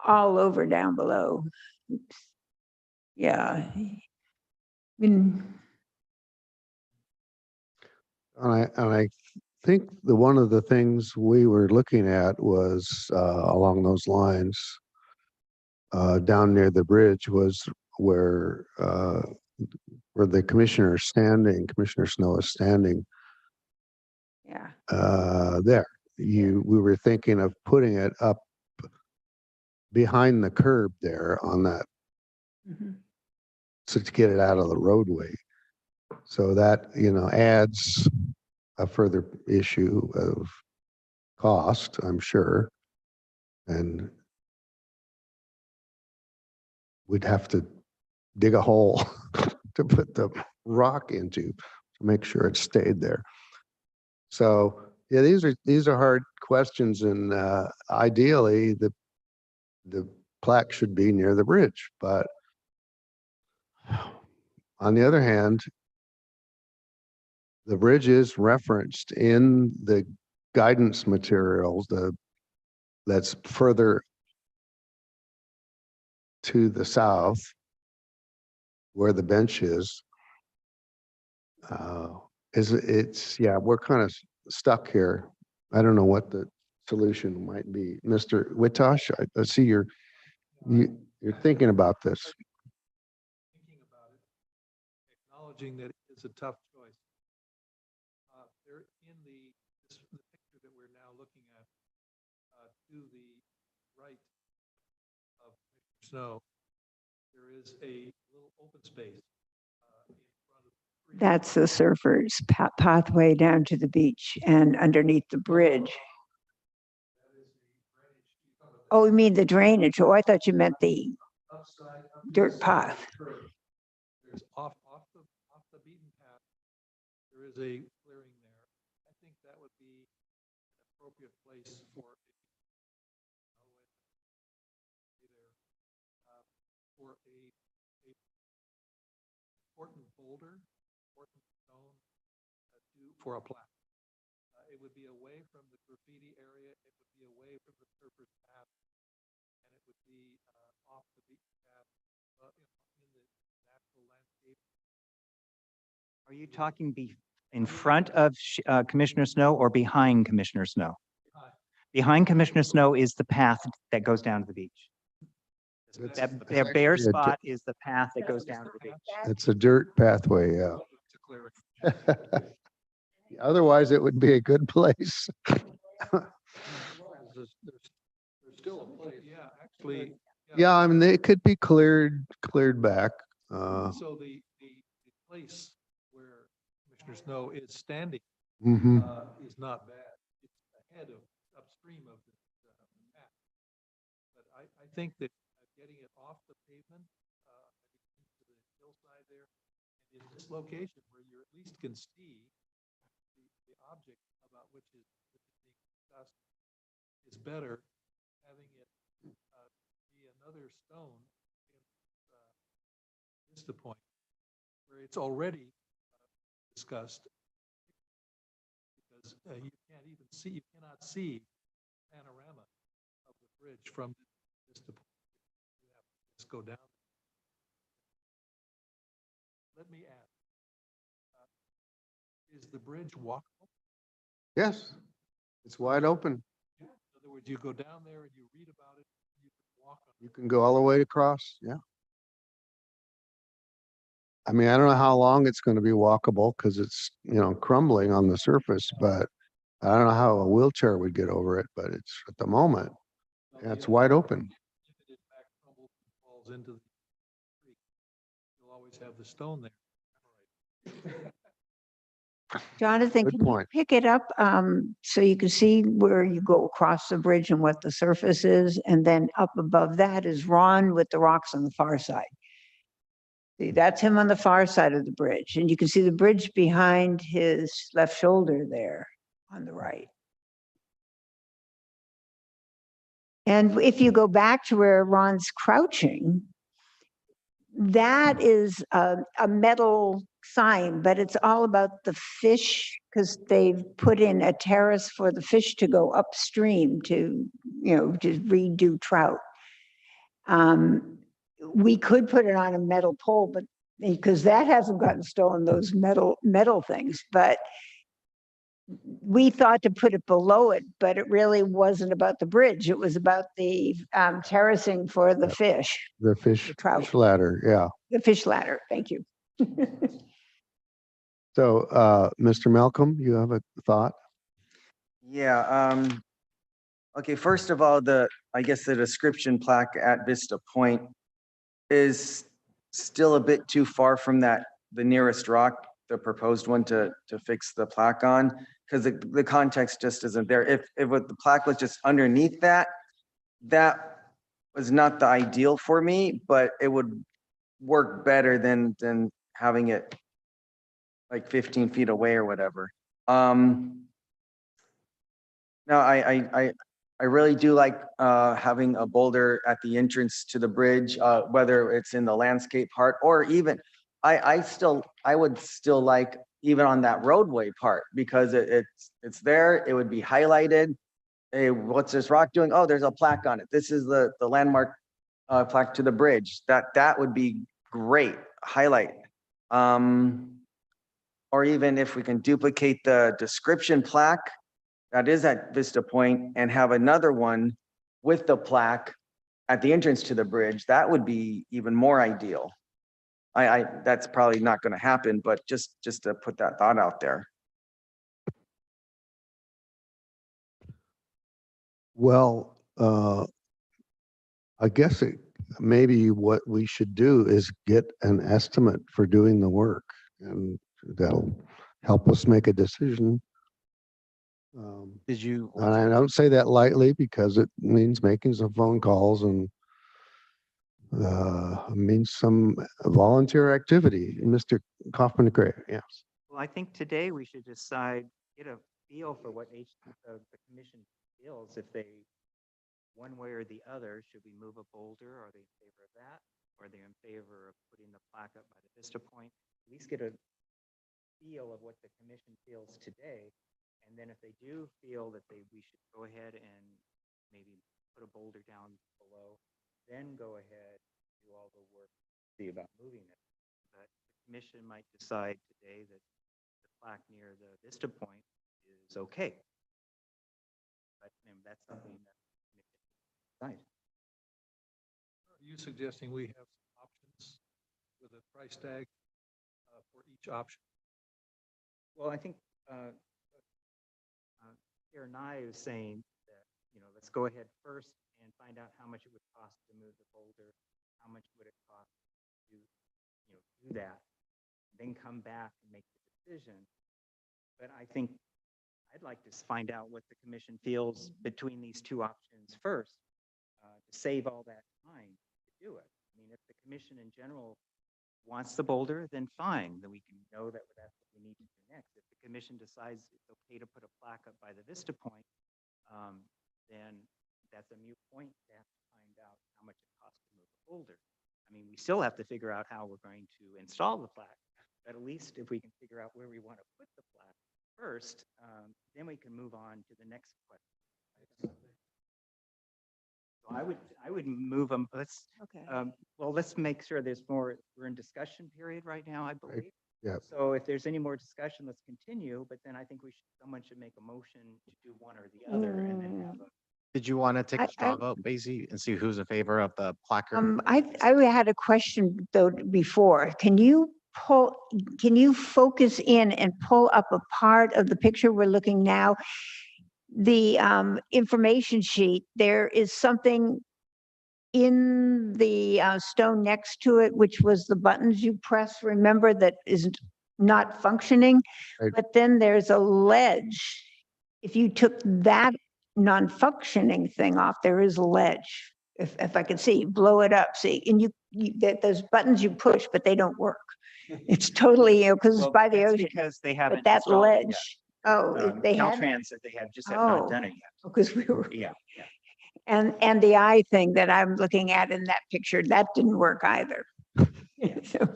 all over down below. Oops. Yeah. I mean, And I think one of the things we were looking at was along those lines, down near the bridge was where the Commissioner Snow is standing Yeah. there. We were thinking of putting it up behind the curb there on that, Mhm. so to get it out of the roadway. So that, adds a further issue of cost, I'm sure. And we'd have to dig a hole to put the rock into to make sure it stayed there. So yeah, these are hard questions, and ideally the plaque should be near the bridge. But on the other hand, the bridge is referenced in the guidance materials that's further to the south where the bench is. Yeah, we're kind of stuck here. I don't know what the solution might be. Mr. Witosh, I see you're thinking about this. Thinking about it, acknowledging that it's a tough choice. There in the picture that we're now looking at, to the right of Commissioner Snow, there is a little open space in front of the tree. That's the surfer's pathway down to the beach and underneath the bridge. Oh, you mean the drainage? Oh, I thought you meant the Upside, up dirt the side of path. the curb. There's off the beaten path. There is a clearing there. I think that would be an appropriate place for for a important boulder, important stone for a plaque. It would be away from the graffiti area. It would be away from the surface path, and it would be off the beaten path in the natural landscape. Are you talking in front of Commissioner Snow or behind Commissioner Snow? Behind Commissioner Snow is the path that goes down to the beach. That their bare actually a spot is the path that goes down to the beach. It's a dirt pathway, yeah. To clear it. Otherwise, it would be a good place. There's still a place, yeah, actually. Yeah, I mean, it could be cleared back. So the place where Commissioner Snow is standing Mhm. is not bad. It's ahead of, upstream of the path. But I think that getting it off the pavement, to the hillside there, and in this location where you at least can see the object about which is being discussed, is better having it be another stone in Vista Point, where it's already discussed, because you can't even see, you cannot see panorama of the bridge from Vista Point. You have to just go down. Let me ask, is the bridge walkable? Yes, it's wide open. In other words, you go down there and you read about it, you can walk on You can go all the way across, yeah. I mean, I don't know how long it's going to be walkable because it's, crumbling on the surface, but I don't know how a wheelchair would get over it, but it's at the moment, yeah, it's wide open. If it in fact crumbles and falls into the creek, you'll always have the stone there. Jonathan, Good can you point. pick it up so you can see where you go across the bridge and what the surface is? And then up above that is Ron with the rocks on the far side. See, that's him on the far side of the bridge. And you can see the bridge behind his left shoulder there on the right. And if you go back to where Ron's crouching, that is a metal sign, but it's all about the fish because they've put in a terrace for the fish to go upstream to, to redo trout. We could put it on a metal pole, but because that hasn't gotten stolen, those metal things, but we thought to put it below it, but it really wasn't about the bridge. It was about the terracing for the fish, The fish, The trout. fish ladder, yeah. the fish ladder. Thank you. So, Mr. Malcolm, you have a thought? Yeah, okay, first of all, I guess the description plaque at Vista Point is still a bit too far from the nearest rock, the proposed one to fix the plaque on, because the context just isn't there. If the plaque was just underneath that was not the ideal for me, but it would work better than having it like 15 feet away or whatever. No, I really do like having a boulder at the entrance to the bridge, whether it's in the landscape part or even, I would still like even on that roadway part, because it's there, it would be highlighted. Hey, what's this rock doing? Oh, there's a plaque on it. This is the landmark plaque to the bridge. That would be great, highlight. Or even if we can duplicate the description plaque that is at Vista Point and have another one with the plaque at the entrance to the bridge, that would be even more ideal. That's probably not going to happen, but just to put that thought out there. Well, I guess maybe what we should do is get an estimate for doing the work, and that'll help us make a decision. Did you? And I don't say that lightly, because it means making some phone calls and means some volunteer activity. Mr. Kaufman Gray, yes. Well, I think today we should decide, get a feel for what the commission feels. If they, one way or the other, should we move a boulder? Are they in favor of that? Or are they in favor of putting the plaque up by the Vista Point? At least get a feel of what the commission feels today. And then if they do feel that we should go ahead and maybe put a boulder down below, then go ahead, do all the work, see about moving it. But the commission might decide today that the plaque near the Vista Point is okay. But that's something that the commission decides. Are you suggesting we have some options with a price tag for each option? Well, I think Chair Nye is saying that, let's go ahead first and find out how much it would cost to move the boulder, how much would it cost to, do that, then come back and make the decision. But I think I'd like to find out what the commission feels between these two options first, to save all that time to do it. I mean, if the commission in general wants the boulder, then fine, then we can know that that's what we need to do next. If the commission decides it's okay to put a plaque up by the Vista Point, then that's a moot point. They have to find out how much it costs to move the boulder. I mean, we still have to figure out how we're going to install the plaque, but at least if we can figure out where we want to put the plaque first, then we can move on to the next question. So I would move them. Let's Okay. well, let's make sure there's more. We're in discussion period right now, I believe. Yeah. So if there's any more discussion, let's continue. But then I think someone should make a motion to do one or the other, and then have a. Did you want to take I- a straw vote, Basie, and see who's in favor of the placard? I had a question though before. Can you focus in and pull up a part of the picture we're looking now? The information sheet, there is something in the stone next to it, which was the buttons you press, remember, that is not functioning. Right. But then there's a ledge. If you took that non-functioning thing off, there is a ledge. If I can see, blow it up, see, and those buttons you push, but they don't work. It's totally, because it's Well, by the that's ocean. because they But haven't. that installed it yet. ledge, oh, they had, Caltrans said they just have not Oh. done it yet. because we were, Yeah. and the eye thing that I'm looking at in that picture, that didn't work either. So,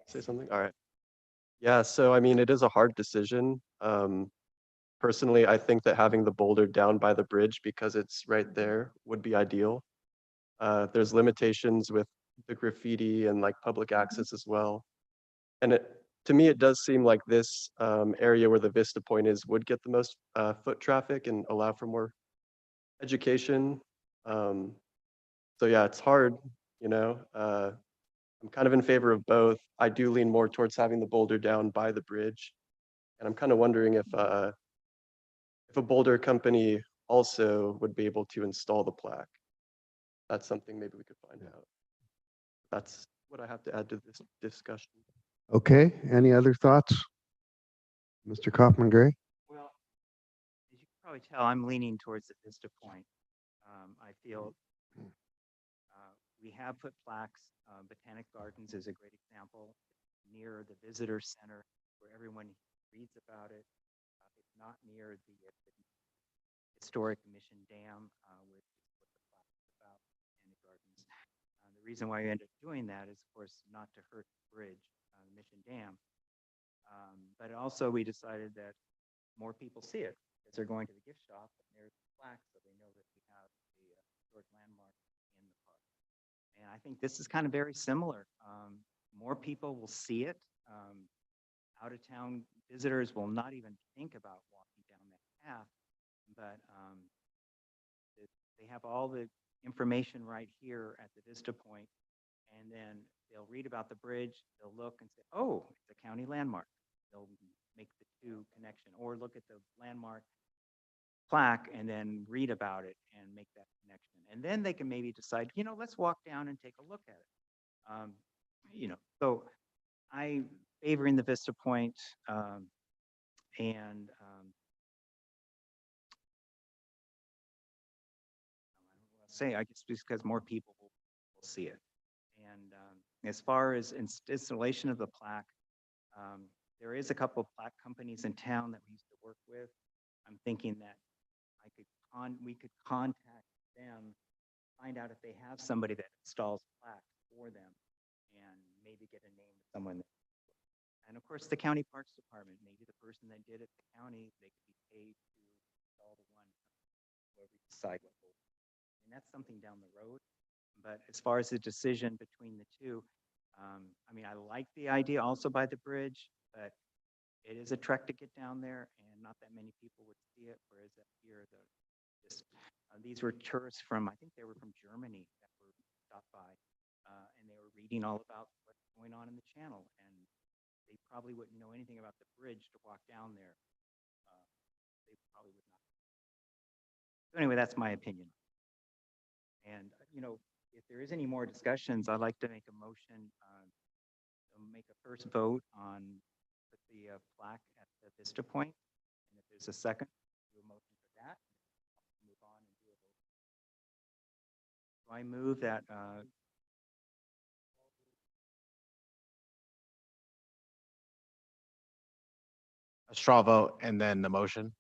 Say something? All right. Yeah, so I mean, it is a hard decision. Personally, I think that having the boulder down by the bridge, because it's right there, would be ideal. There's limitations with the graffiti and like public access as well. And to me, it does seem like this area where the Vista Point is would get the most foot traffic and allow for more education. So yeah, it's hard, you know. I'm kind of in favor of both. I do lean more towards having the boulder down by the bridge. And I'm kind of wondering if a boulder company also would be able to install the plaque. That's something maybe we could find out. That's what I have to add to this discussion. Okay, any other thoughts? Mr. Kaufman Gray? Well, as you can probably tell, I'm leaning towards the Vista Point. I feel we have put plaques. Botanic Gardens is a great example near the visitor center where everyone reads about it. It's not near the historic Mission Dam, which is what the plaque is about, Botanic Gardens. The reason why we ended up doing that is, of course, not to hurt the bridge, the Mission Dam. But also we decided that more people see it as they're going to the gift shop and there's the plaque, so they know that we have the historic landmark in the park. And I think this is kind of very similar. More people will see it. Out of town visitors will not even think about walking down that path, but they have all the information right here at the Vista Point, and then they'll read about the bridge, they'll look and say, oh, it's a county landmark. They'll make the two connection, or look at the landmark plaque and then read about it and make that connection. And then they can maybe decide, you know, let's walk down and take a look at it. You know, so I favoring the Vista Point, and say, I guess because more people will see it. And as far as installation of the plaque, there is a couple of plaque companies in town that we used to work with. I'm thinking that we could contact them, find out if they have somebody that installs plaque for them, and maybe get a name of someone. And of course, the county parks department, maybe the person that did it, the county, they could be paid to install the one, whoever you decide what will. And that's something down the road. But as far as the decision between the two, I mean, I like the idea also by the bridge, but it is a trek to get down there, and not that many people would see it. Whereas up here, these were tourists from, I think they were from Germany that were stopped by, and they were reading all about what's going on in the channel, and they probably wouldn't know anything about the bridge to walk down there. They probably would not. So anyway, that's my opinion. And, you know, if there is any more discussions, I'd like to make a motion to make a first vote on the plaque at the Vista Point. And if there's a second, do a motion for that. Move on and do a vote. So I move that A straw vote and then the motion,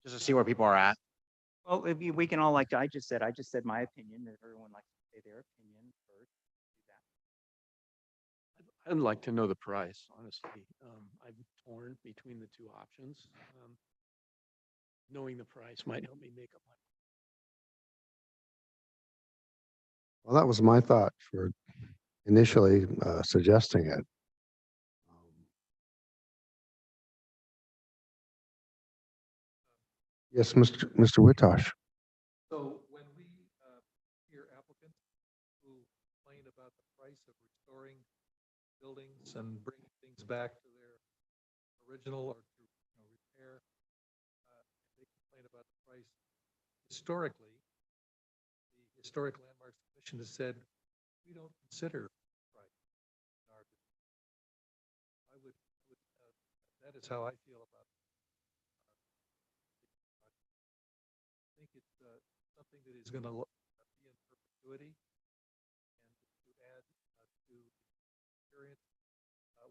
just to see where people are at. well, if we can all, like I just said my opinion, if everyone likes to say their opinion first, do that. I'd like to know the price, honestly. I'm torn between the two options. Knowing the price might help me make up my. Well, that was my thought for initially suggesting it. Yes, Mr. Witosh. So when we hear applicants who complain about the price of restoring buildings and bringing things back to their original or to repair, they complain about the price. Historically, the Historic Landmarks Commission has said, we don't consider price in our decision. That is how I feel about it. I think it's something that is going to be in perpetuity, and to add to experience,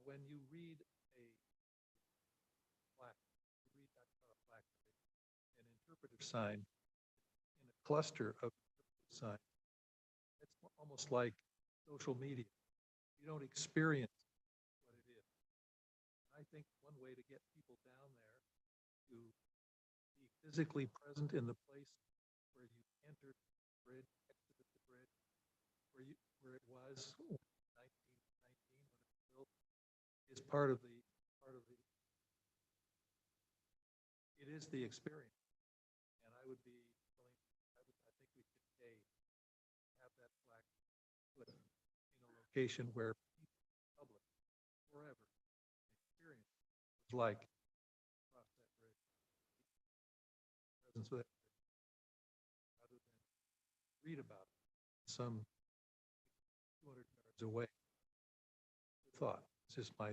when you read a plaque, an interpretive sign in a cluster of interpretive signs, it's almost like social media. You don't experience what it is. I think one way to get people down there to be physically present in the place where you entered the bridge, exited the bridge, where it was in 1919 when it was built, is part of the, it is the experience. And I would be willing, I think we could pay, have that plaque put in a location where people, public, forever, experience is like across that bridge. Presence of that bridge, rather than read about it some 200 yards away. Thought, it's just my,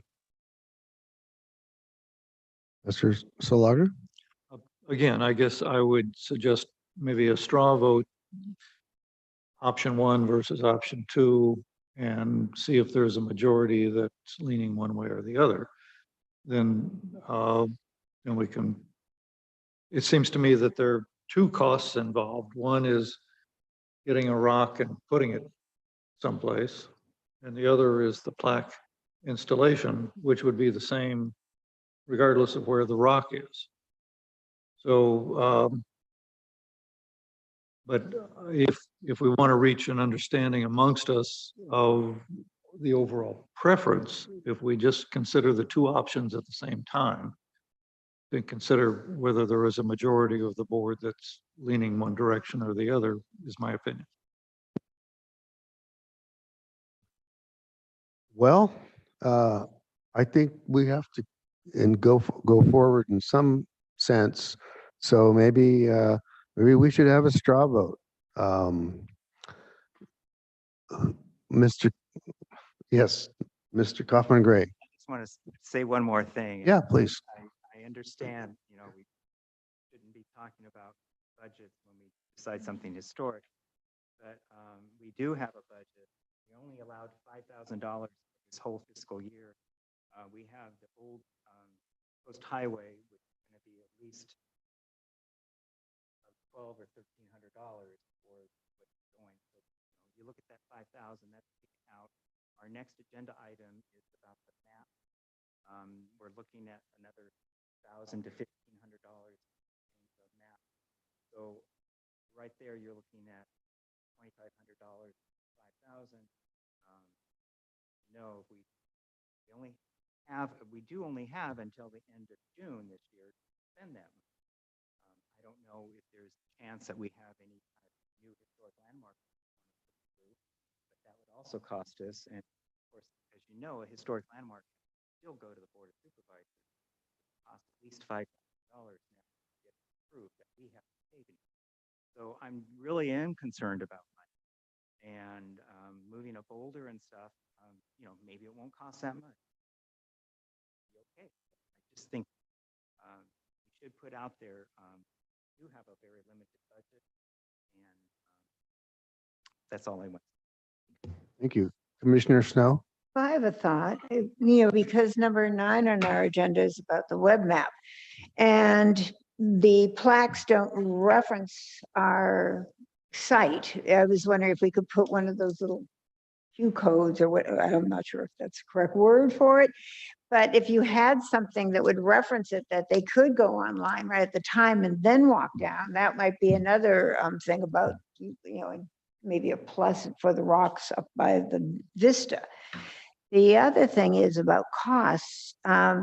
Mr. Solagro? Again, I guess I would suggest maybe a straw vote, option 1 versus option 2, and see if there's a majority that's leaning one way or the other. Then we can, it seems to me that there are 2 costs involved. One is getting a rock and putting it someplace, and the other is the plaque installation, which would be the same regardless of where the rock is. So, but if we want to reach an understanding amongst us of the overall preference, if we just consider the 2 options at the same time, then consider whether there is a majority of the board that's leaning one direction or the other, is my opinion. Well, I think we have to go forward in some sense. So maybe we should have a straw vote. Mr. Yes, Mr. Kaufman Gray. I just want to say one more thing. Yeah, please. I understand, we shouldn't be talking about budgets when we decide something historic, but we do have a budget. We only allowed $5,000 this whole fiscal year. We have the old Coast Highway, which is going to be at least $1,200 or $1,300 for what's going. So, you look at that 5,000, that's taken out. Our next agenda item is about the map. We're looking at another $1,000 to $1,500 of map. So right there, you're looking at $2,500, 5,000. No, we do only have until the end of June this year to spend that money. I don't know if there's a chance that we have any kind of new historic landmark, but that would also cost us. And of course, as you know, a historic landmark can still go to the Board of Supervisors. It costs at least $5,000 now to get approved that we have to pay. So I'm really am concerned about money and moving a boulder and stuff. Maybe it won't cost that much. Okay, I just think we should put out there. We do have a very limited budget, and that's all I want. Thank you. Commissioner Snow? I have a thought, because number 9 on our agenda is about the web map. And the plaques don't reference our site. I was wondering if we could put one of those little Q codes or what, I'm not sure if that's the correct word for it. But if you had something that would reference it, that they could go online right at the time and then walk down, that might be another thing about, maybe a plus for the rocks up by the vista. The other thing is about costs. I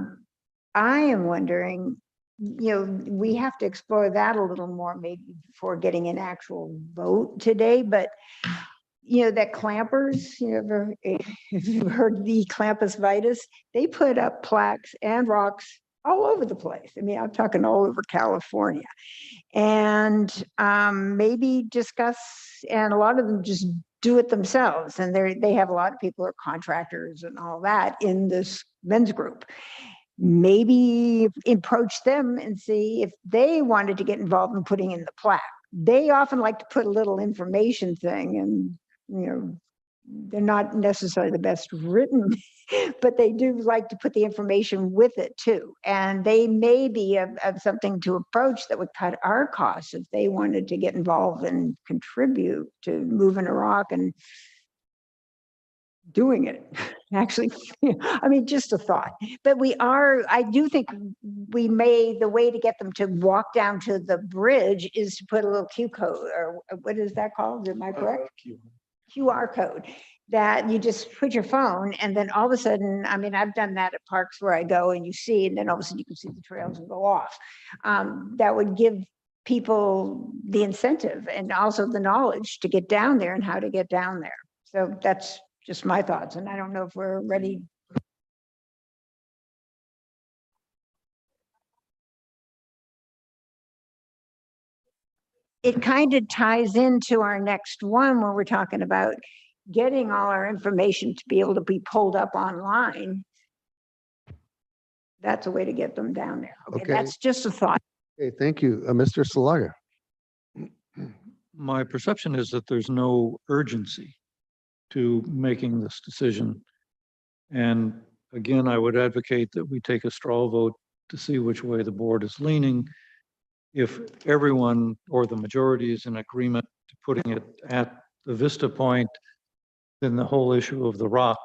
am wondering, we have to explore that a little more maybe before getting an actual vote today, but that clampers, if you've heard the Clampus Vitus, they put up plaques and rocks all over the place. I mean, I'm talking all over California. And maybe discuss, and a lot of them just do it themselves. And they have a lot of people who are contractors and all that in this men's group. Maybe approach them and see if they wanted to get involved in putting in the plaque. They often like to put a little information thing, and they're not necessarily the best written, but they do like to put the information with it too. And they may be of something to approach that would cut our costs if they wanted to get involved and contribute to moving a rock and doing it. Actually, I mean, just a thought. But I do think the way to get them to walk down to the bridge is to put a little Q code, or what is that called? Am I correct? QR code that you just put your phone and then all of a sudden, I mean, I've done that at parks where I go and you see, and then all of a sudden you can see the trails and go off. That would give people the incentive and also the knowledge to get down there and how to get down there. So that's just my thoughts. And I don't know if we're ready. It kind of ties into our next one when we're talking about getting all our information to be able to be pulled up online. That's a way to get them down there. Okay, Okay. that's just a thought. Okay, thank you. Mr. Salaga. My perception is that there's no urgency to making this decision. And again, I would advocate that we take a straw vote to see which way the board is leaning. If everyone or the majority is in agreement to putting it at the Vista Point, then the whole issue of the rock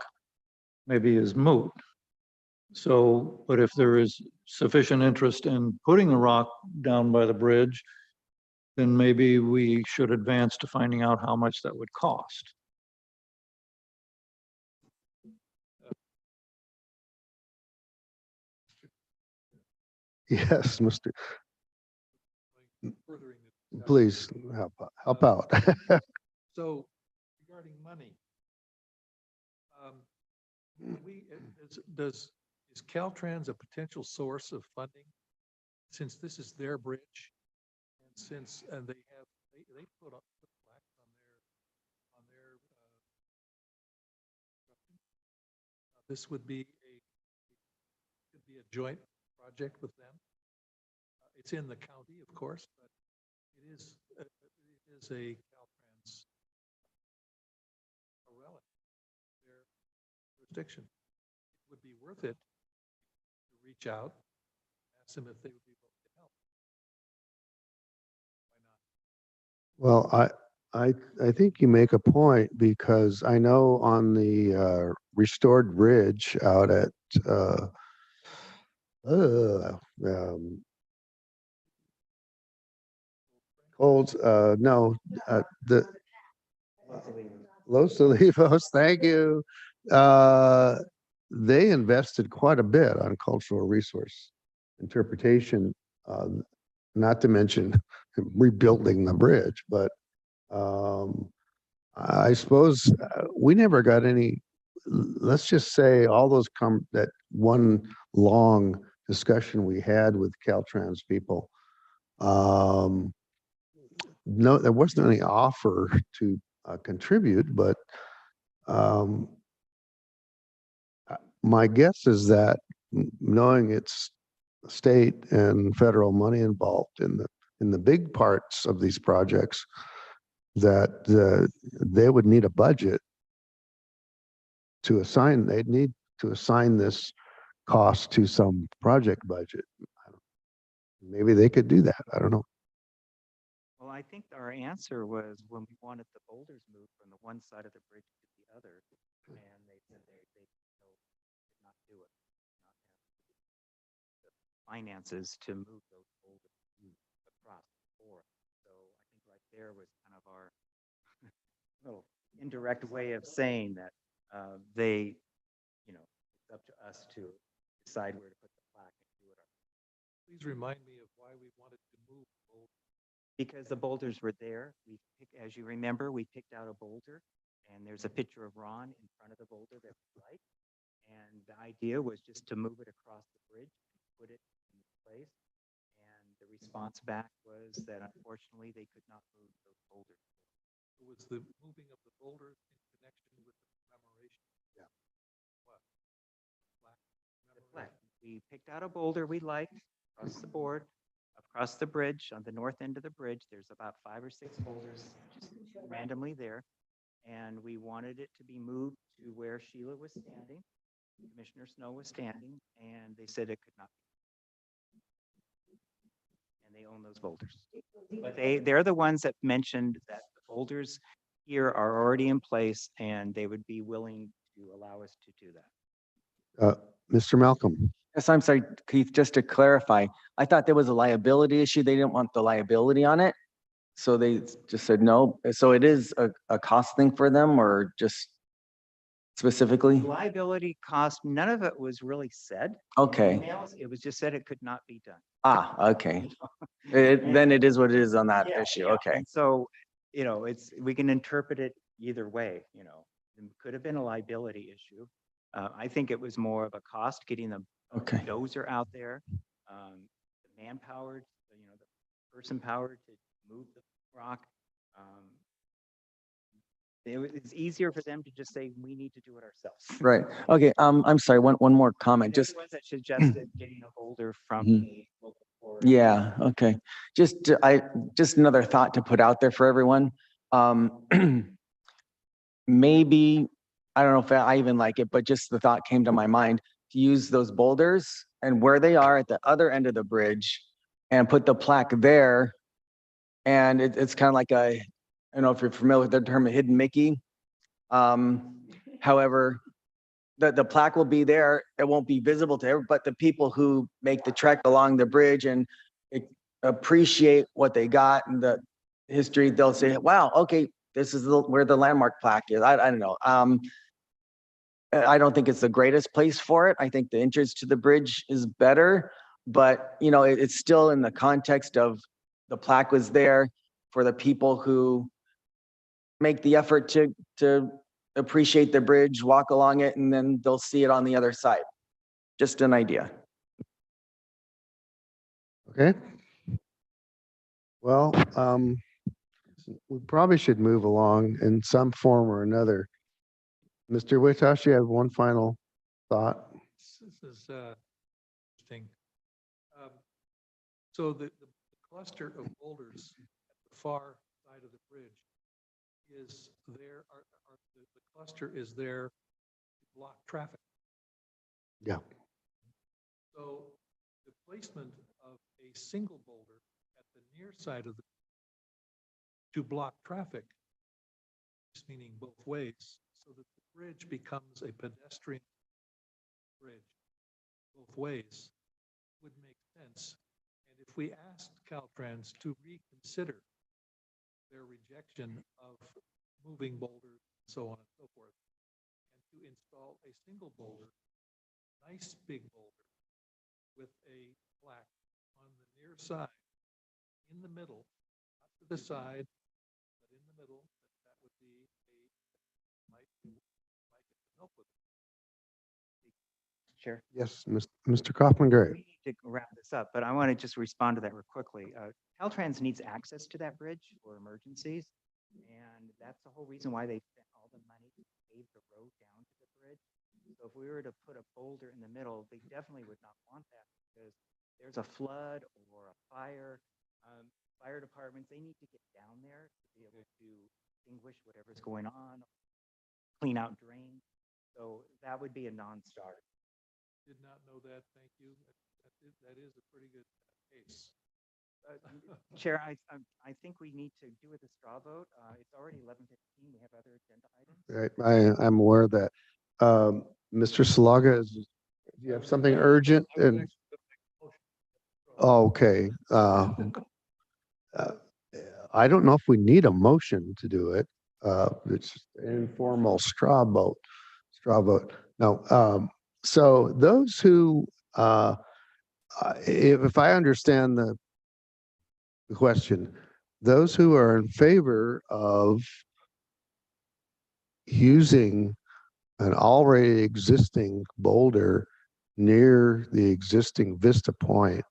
maybe is moot. So, but if there is sufficient interest in putting the rock down by the bridge, then maybe we should advance to finding out how much that would cost. Yes, Mr. Furthering the discussion. Please help out. So regarding money, is Caltrans a potential source of funding? Since this is their bridge, and since, and they put up the plaque on their this would be a joint project with them. It's in the county, of course, but it is a Caltrans relic, their jurisdiction. It would be worth it to reach out, ask them if they would be willing to help. Why not? Well, I think you make a point because I know on the restored bridge out at Coles, no, the Los Olivos, thank you. They invested quite a bit on cultural resource interpretation, not to mention rebuilding the bridge, but I suppose we never got any, let's just say all those that one long discussion we had with Caltrans people. No, there wasn't any offer to contribute, but my guess is that knowing it's state and federal money involved in the big parts of these projects, that they would need a budget to assign. They'd need to assign this cost to some project budget. Maybe they could do that. I don't know. Well, I think our answer was when we wanted the boulders moved from the one side of the bridge to the other, and they said they could not do it. Not have the finances to move those boulders across the board. So I think right there was kind of our little indirect way of saying that they, it's up to us to decide where to put the plaque and do it. Please remind me of why we wanted to move boulders. Because the boulders were there. As you remember, we picked out a boulder, and there's a picture of Ron in front of the boulder that we like. And the idea was just to move it across the bridge and put it in place. And the response back was that unfortunately they could not move those boulders. It was the moving of the boulders in connection with the commemoration. Yeah. What? The plaque. We picked out a boulder we liked across the board. Across the bridge, on the north end of the bridge, there's about 5 or 6 boulders just randomly there. And we wanted it to be moved to where Sheila was standing, Commissioner Snow was standing, and they said it could not be. And they own those boulders. But they're the ones that mentioned that the boulders here are already in place and they would be willing to allow us to do that. Mr. Malcolm. Yes, I'm sorry, Keith, just to clarify, I thought there was a liability issue. They didn't want the liability on it. So they just said no. So it is a cost thing for them or just specifically? Liability cost, none of it was really said. Okay. Emails, it was just said it could not be done. Ah, okay. Then it is what it is on that issue. Okay. And so, we can interpret it either way, It could have been a liability issue. I think it was more of a cost getting the Okay. dozer out there, the manpower, the person power to move the rock. It's easier for them to just say, we need to do it ourselves. Right. Okay. I'm sorry. One more comment. They're Just the ones that suggested getting a boulder from Mhm. the local forest. yeah. Okay. Just another thought to put out there for everyone. Maybe I don't know if I even like it, but just the thought came to my mind to use those boulders and where they are at the other end of the bridge and put the plaque there. And it's kind of like I don't know if you're familiar with the term hidden Mickey. However, the plaque will be there. It won't be visible to everyone, but the people who make the trek along the bridge and appreciate what they got and the history, they'll say, wow, okay, this is where the landmark plaque is. I don't know. I don't think it's the greatest place for it. I think the entrance to the bridge is better, but it's still in the context of the plaque was there for the people who make the effort to appreciate the bridge, walk along it, and then they'll see it on the other side. Just an idea. Okay. Well, we probably should move along in some form or another. Mr. Witash, you have one final thought? This is interesting. So the cluster of boulders at the far side of the bridge is there, the cluster is there to block traffic. Yeah. So the placement of a single boulder at the near side of the to block traffic, just meaning both ways, so that the bridge becomes a pedestrian bridge both ways would make sense. And if we asked Caltrans to reconsider their rejection of moving boulders, and so on and so forth, and to install a single boulder, nice big boulder with a plaque on the near side, in the middle, not to the side, but in the middle, that would be might help with it. Chair. Yes, Mr. Kaufman Gray. We need to wrap this up, but I want to just respond to that real quickly. Caltrans needs access to that bridge for emergencies, and that's the whole reason why they spent all the money to pave the road down to the bridge. So if we were to put a boulder in the middle, they definitely would not want that because there's a flood or a fire. Fire departments, they need to get down there to be able to extinguish whatever's going on, clean out drains. So that would be a non-starter. Did not know that. Thank you. That is a pretty good case. Chair, I think we need to do with the straw vote. It's already 11:15. We have other agenda items. Right, I'm aware of that. Mr. Salaga, do you have something urgent? And okay, I don't know if we need a motion to do it. It's an informal straw vote. No. So those who, if I understand the question, those who are in favor of using an already existing boulder near the existing Vista Point,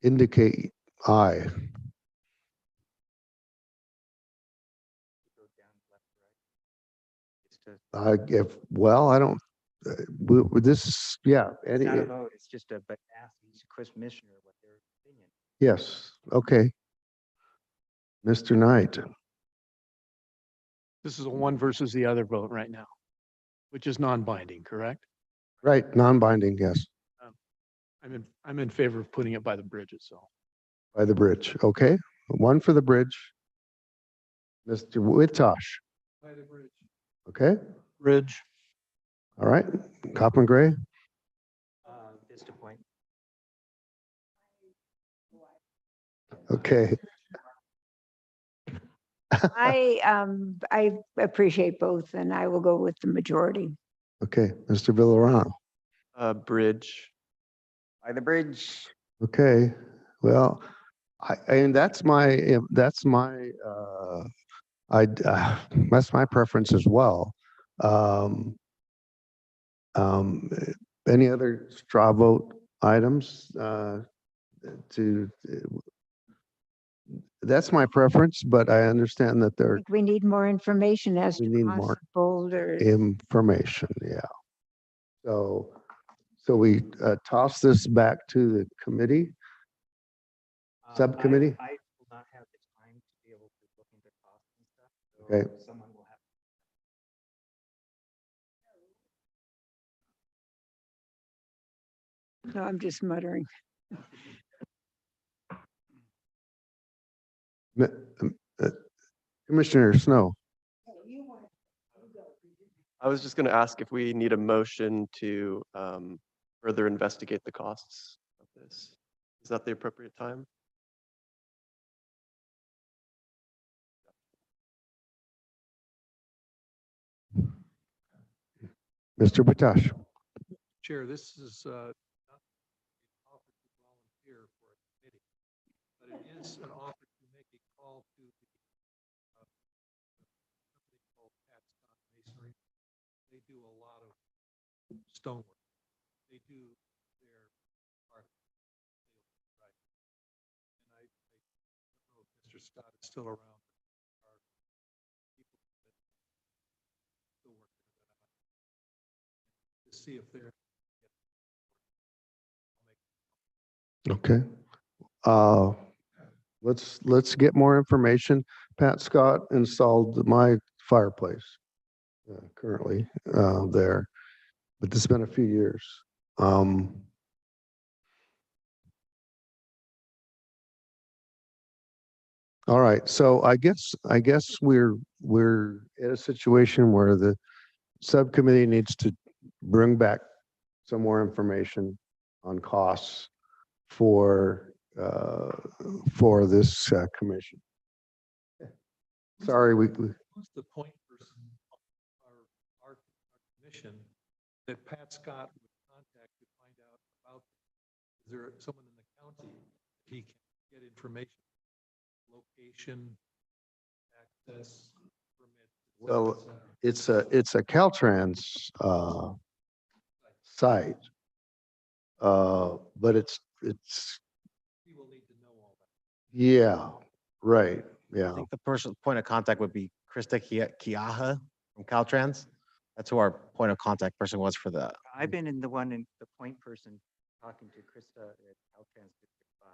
indicate aye. Go down left to right. Just to, I don't, this is, yeah. it's not a vote. It's just a, but ask each commissioner what their opinion. Yes, okay. Mr. Knight, This is a one versus the other vote right now, which is non-binding, correct? right, non-binding, yes, I'm in favor of putting it by the bridge itself. by the bridge, okay. One for the bridge. Mr. Witosh, By the bridge. okay, Bridge. all right. Copman Gray, Vista Point. Okay, I appreciate both and I will go with the majority. okay, Mr. Villarano. Bridge. By the bridge. Okay, well, and that's my, that's my preference as well. Um, um, any other straw vote items, to, that's my preference, but I understand that I there, think we need more information as we to need cost more of boulders. information, yeah. So, we toss this back to the committee. Subcommittee? I will not have the time to be able to look into costs and stuff. So Okay. someone will have. No, I'm just muttering. Commissioner Snow, I was just going to ask if we need a motion to further investigate the costs of this. Is that the appropriate time? Mr. Batash. Chair, this is not an offer to volunteer for a committee, but it is an offer to make a call to the company called Pat Scott Masonry. They do a lot of stonework. They do their part. Right. And I don't know if Mr. Scott is still around. But are people that still work there to see if they're. Okay. Let's get more information. Pat Scott installed my fireplace currently there, but it's been a few years. All right, so I guess we're in a situation where the subcommittee needs to bring back some more information on costs for this commission. Sorry, Who's the point person on our commission that Pat Scott would contact to find out about? Is there someone in the county that he can get information, location, access, permit? et cetera, well, et cetera? it's a Caltrans site, but it's He will need to know all that. yeah, right, I yeah. think the person, point of contact would be Krista Kiaha from Caltrans. That's who our point of contact person was for the. I've been in the point person talking to Krista at Caltrans District 5.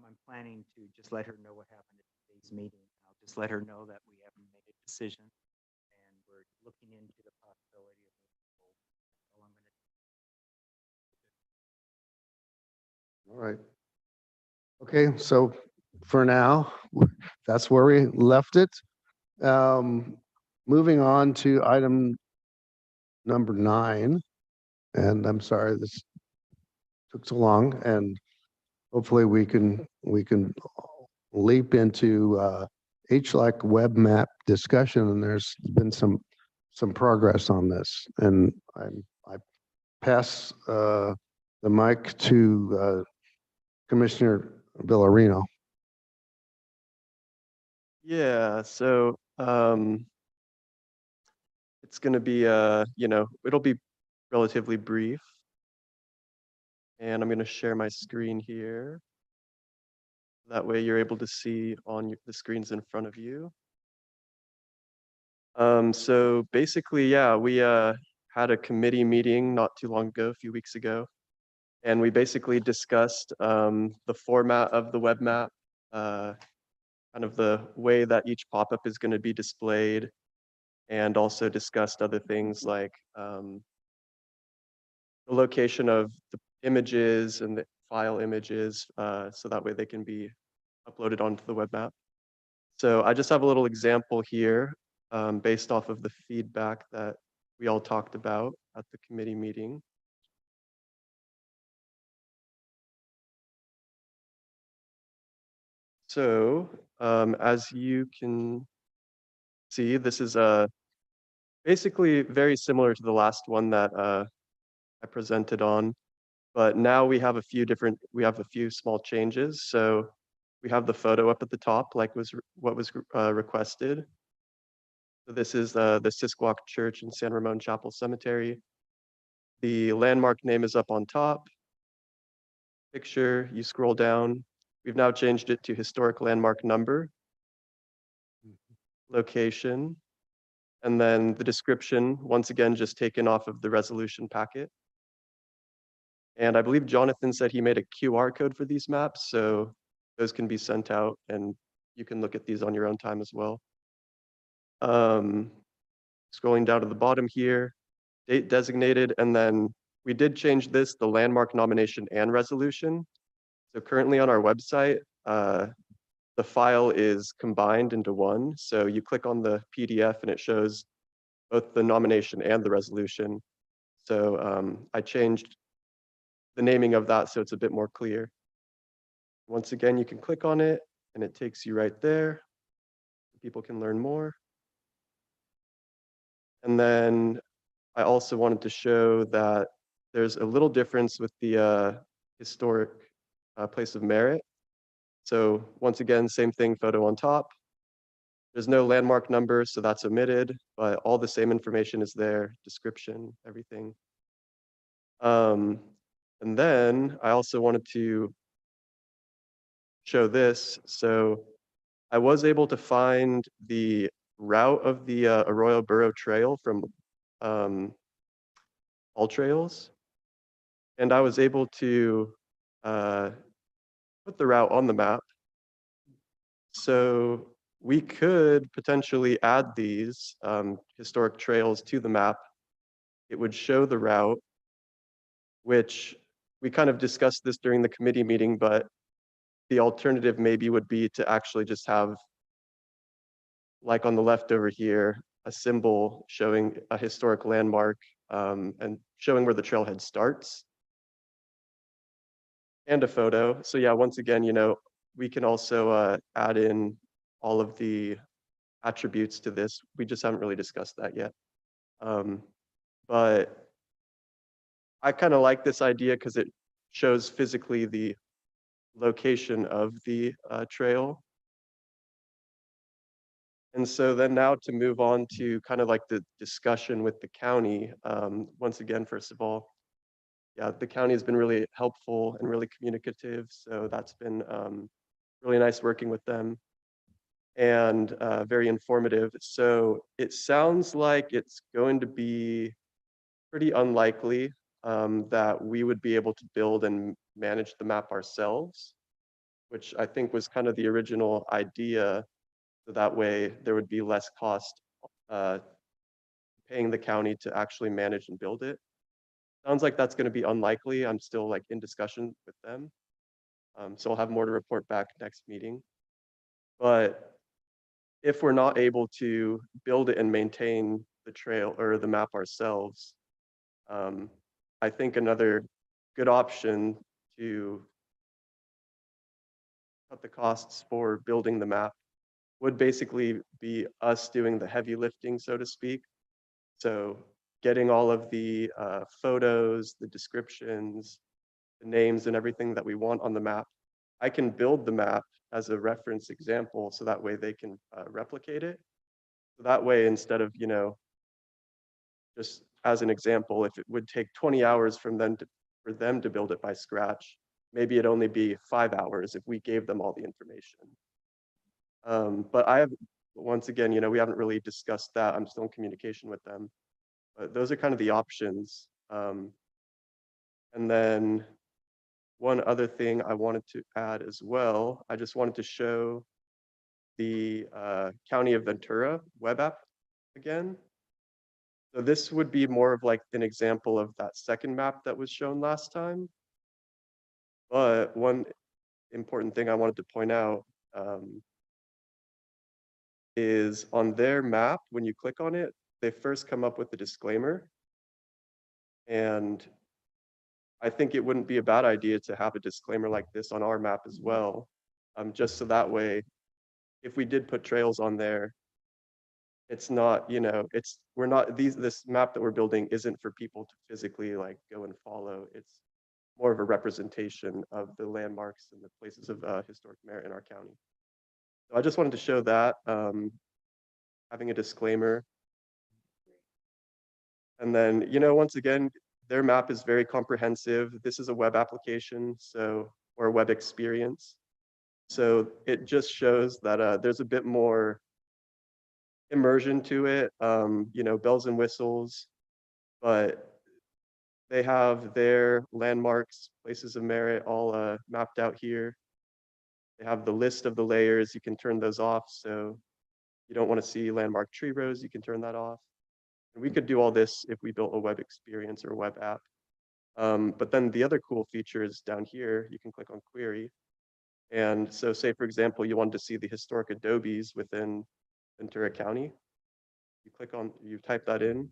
I'm planning to just let her know what happened at today's meeting. I'll just let her know that we haven't made a decision and we're looking into the possibility of moving forward. All right. Okay, so for now, that's where we left it. Moving on to item number 9, and I'm sorry this took so long, and hopefully we can leap into HLAC web map discussion, and there's been some progress on this, and I pass the mic to Commissioner Villarino. Yeah, so it's going to be it'll be relatively brief. And I'm going to share my screen here. That way you're able to see on the screens in front of you. So basically, yeah, we had a committee meeting not too long ago, a few weeks ago, and we basically discussed the format of the web map, kind of the way that each pop-up is going to be displayed, and also discussed other things like the location of the images and the file images, so that way they can be uploaded onto the web map. So I just have a little example here based off of the feedback that we all talked about at the committee meeting. So, as you can see, this is basically very similar to the last one that I presented on, but now we have a few small changes. So we have the photo up at the top, like what was requested. So this is the Sisquoc Church and San Ramon Chapel Cemetery. The landmark name is up on top. Picture, you scroll down. We've now changed it to historic landmark number, location, and then the description, once again, just taken off of the resolution packet. And I believe Jonathan said he made a QR code for these maps, so those can be sent out and you can look at these on your own time as well. Scrolling down to the bottom here, date designated, and then we did change this, the landmark nomination and resolution. So currently on our website, the file is combined into one. So you click on the PDF and it shows both the nomination and the resolution. So I changed the naming of that so it's a bit more clear. Once again, you can click on it and it takes you right there. People can learn more. And then I also wanted to show that there's a little difference with the historic place of merit. So once again, same thing, photo on top. There's no landmark number, so that's omitted, but all the same information is there, description, everything. And then I also wanted to show this. So I was able to find the route of the Arroyo Burro Trail from All Trails. And I was able to put the route on the map. So we could potentially add these historic trails to the map. It would show the route, which we kind of discussed this during the committee meeting, but the alternative maybe would be to actually just have, like on the left over here, a symbol showing a historic landmark and showing where the trailhead starts, and a photo. So yeah, once again, we can also add in all of the attributes to this. We just haven't really discussed that yet. But I kind of like this idea because it shows physically the location of the trail. And so then now to move on to kind of like the discussion with the county. Once again, first of all, yeah, the county has been really helpful and really communicative. So that's been really nice working with them and very informative. So it sounds like it's going to be pretty unlikely that we would be able to build and manage the map ourselves, which I think was kind of the original idea. So that way there would be less cost paying the county to actually manage and build it. Sounds like that's going to be unlikely. I'm still like in discussion with them. So I'll have more to report back next meeting. But if we're not able to build it and maintain the trail or the map ourselves, I think another good option to cut the costs for building the map would basically be us doing the heavy lifting, so to speak. So getting all of the photos, the descriptions, the names and everything that we want on the map. I can build the map as a reference example so that way they can replicate it. So that way, instead of, just as an example, if it would take 20 hours for them to build it by scratch, maybe it'd only be 5 hours if we gave them all the information. But once again, we haven't really discussed that. I'm still in communication with them. But those are kind of the options. And then one other thing I wanted to add as well, I just wanted to show the County of Ventura web app again. So this would be more of like an example of that second map that was shown last time. But one important thing I wanted to point out is on their map, when you click on it, they first come up with the disclaimer. And I think it wouldn't be a bad idea to have a disclaimer like this on our map as well. just so that way, if we did put trails on there, it's not, you know, we're not, this map that we're building isn't for people to physically like go and follow. It's more of a representation of the landmarks and the places of historic merit in our county. So I just wanted to show that, having a disclaimer. And then, you know, once again, their map is very comprehensive. This is a web application, or a web experience. So it just shows that there's a bit more immersion to it, you know, bells and whistles, but they have their landmarks, places of merit all mapped out here. They have the list of the layers. You can turn those off. So you don't want to see landmark tree rows, you can turn that off. And we could do all this if we built a web experience or a web app. But then the other cool feature is down here, you can click on query. And so say, for example, you wanted to see the historic adobes within Ventura County. You type that in,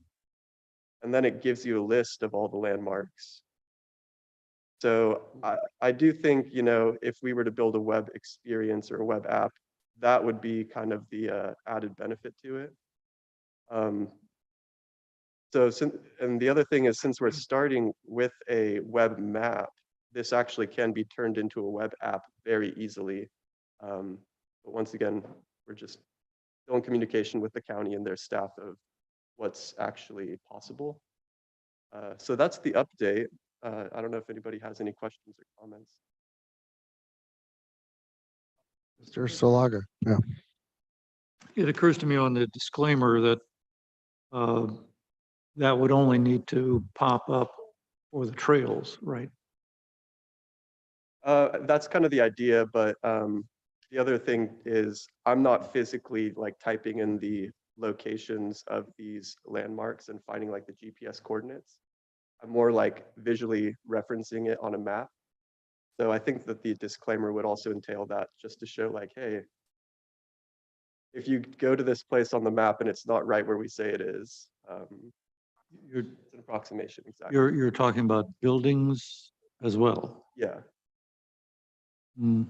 and then it gives you a list of all the landmarks. So I do think, you know, if we were to build a web experience or a web app, that would be kind of the added benefit to it. And the other thing is, since we're starting with a web map, this actually can be turned into a web app very easily. But once again, we're just still in communication with the county and their staff of what's actually possible. So that's the update. I don't know if anybody has any questions or comments. Mr. Solaga, yeah. It occurs to me on the disclaimer that that would only need to pop up for the trails, right? That's kind of the idea, but the other thing is I'm not physically like typing in the locations of these landmarks and finding like the GPS coordinates. I'm more like visually referencing it on a map. So I think that the disclaimer would also entail that, just to show like, hey, if you go to this place on the map and it's not right where we say it is, You're, it's an approximation, exactly. you're talking about buildings as well. Yeah. Hmm.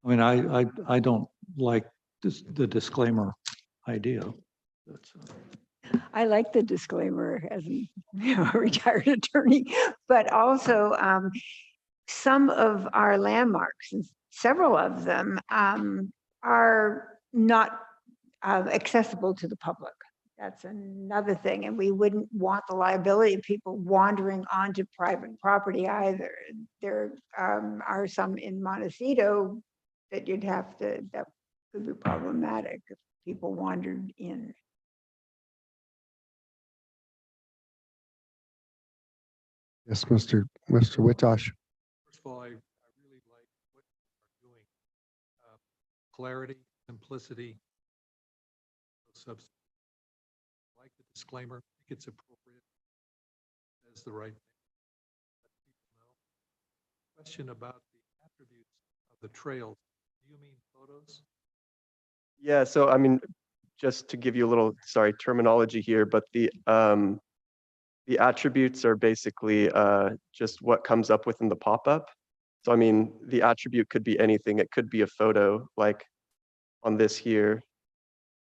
I mean, I don't like the disclaimer idea. That's, I like the disclaimer as a a retired attorney, but also some of our landmarks, and several of them are not accessible to the public. That's another thing. And we wouldn't want the liability of people wandering onto private property either. There are some in Montecito that that could be problematic if people wandered in. Yes, Mr. Witosh. First of all, I really like what you are doing. Clarity, simplicity, substance. I like the disclaimer. I think it's appropriate. That's the right thing. Let people know. Question about the attributes of the trails. Do you mean photos? Yeah, so I mean, just to give you a little, sorry, terminology here, but the attributes are basically just what comes up within the pop-up. So I mean, the attribute could be anything. It could be a photo, like on this here.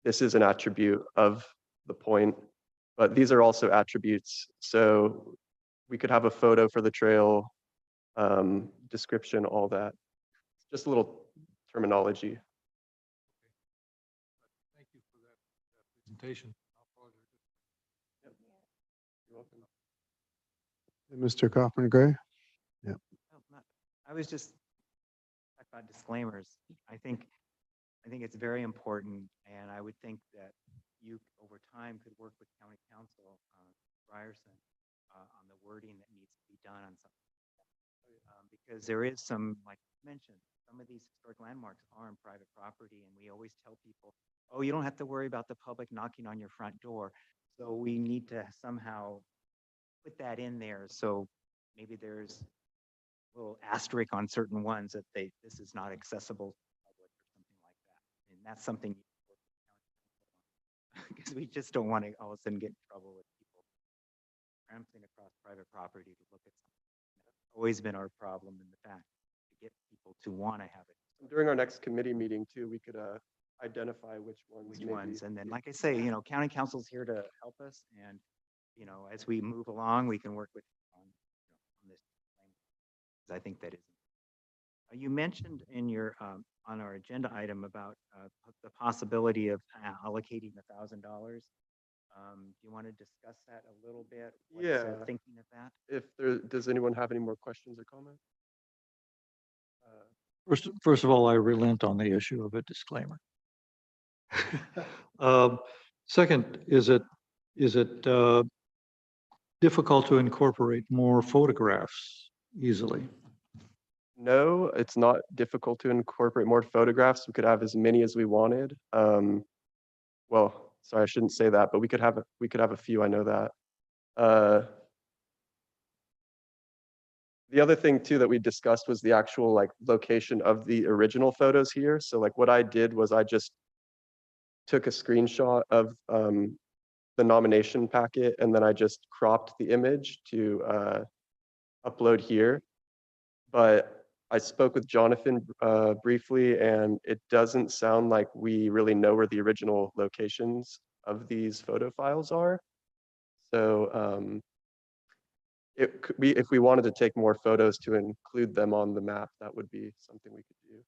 This is an attribute of the point, but these are also attributes. So we could have a photo for the trail, description, all that. Just a little terminology. Thank you for that presentation. I'll probably You're welcome. Mr. Kaufman Gray? Oh, I was just talking about disclaimers. I think it's very important, and I would think that you over time could work with county council, Ryerson, on the wording that needs to be done on something. Because there is some, like you mentioned, some of these historic landmarks are on private property, and we always tell people, oh, you don't have to worry about the public knocking on your front door. So we need to somehow put that in there. So maybe there's a little asterisk on certain ones that this is not accessible to the public or something like that. And that's something you can work with county council on. Because we just don't want to all of a sudden get in trouble with people trampling across private property to look at something. That's always been our problem in the fact to get people to want to have it. During our next committee meeting too, we could identify which ones which maybe. ones. And then, like I say, county council's here to help us and, as we move along, we can work with on this. 'Cause I think that is. You mentioned in your, on our agenda item about the possibility of allocating $1,000. Do you want to discuss that a little bit? What's the Yeah. thinking of that? Does anyone have any more questions or comments? First of all, I relent on the issue of a disclaimer. Second, is it difficult to incorporate more photographs easily? No, it's not difficult to incorporate more photographs. We could have as many as we wanted. Well, sorry, I shouldn't say that, but we could have a few. I know that. The other thing too that we discussed was the actual like location of the original photos here. So like what I did was I just took a screenshot of the nomination packet and then I just cropped the image to upload here. But I spoke with Jonathan briefly, and it doesn't sound like we really know where the original locations of these photo files are. So it could be, if we wanted to take more photos to include them on the map, that would be something we could do.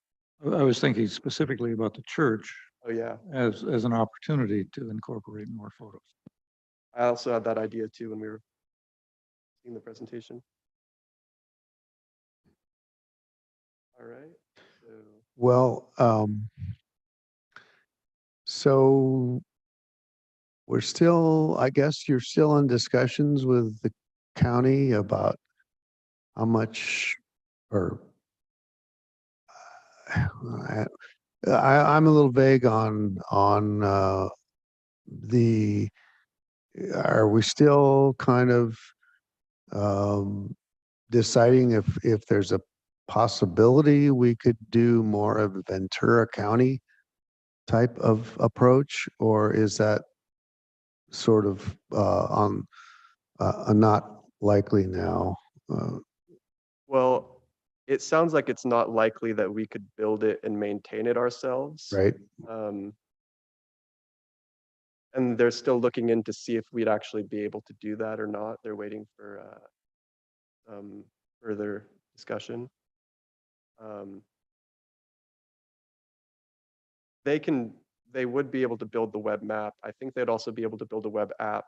I was thinking specifically about the church Oh yeah, as an opportunity to incorporate more photos. I also had that idea too when we were seeing the presentation. All right. So Well, so we're still, I guess you're still in discussions with the county about how much, or I'm a little vague on the, are we still kind of deciding if there's a possibility we could do more of a Ventura County type of approach, or is that sort of not likely now? well, it sounds like it's not likely that we could build it and maintain it ourselves. Right? And they're still looking in to see if we'd actually be able to do that or not. They're waiting for further discussion. They would be able to build the web map. I think they'd also be able to build a web app.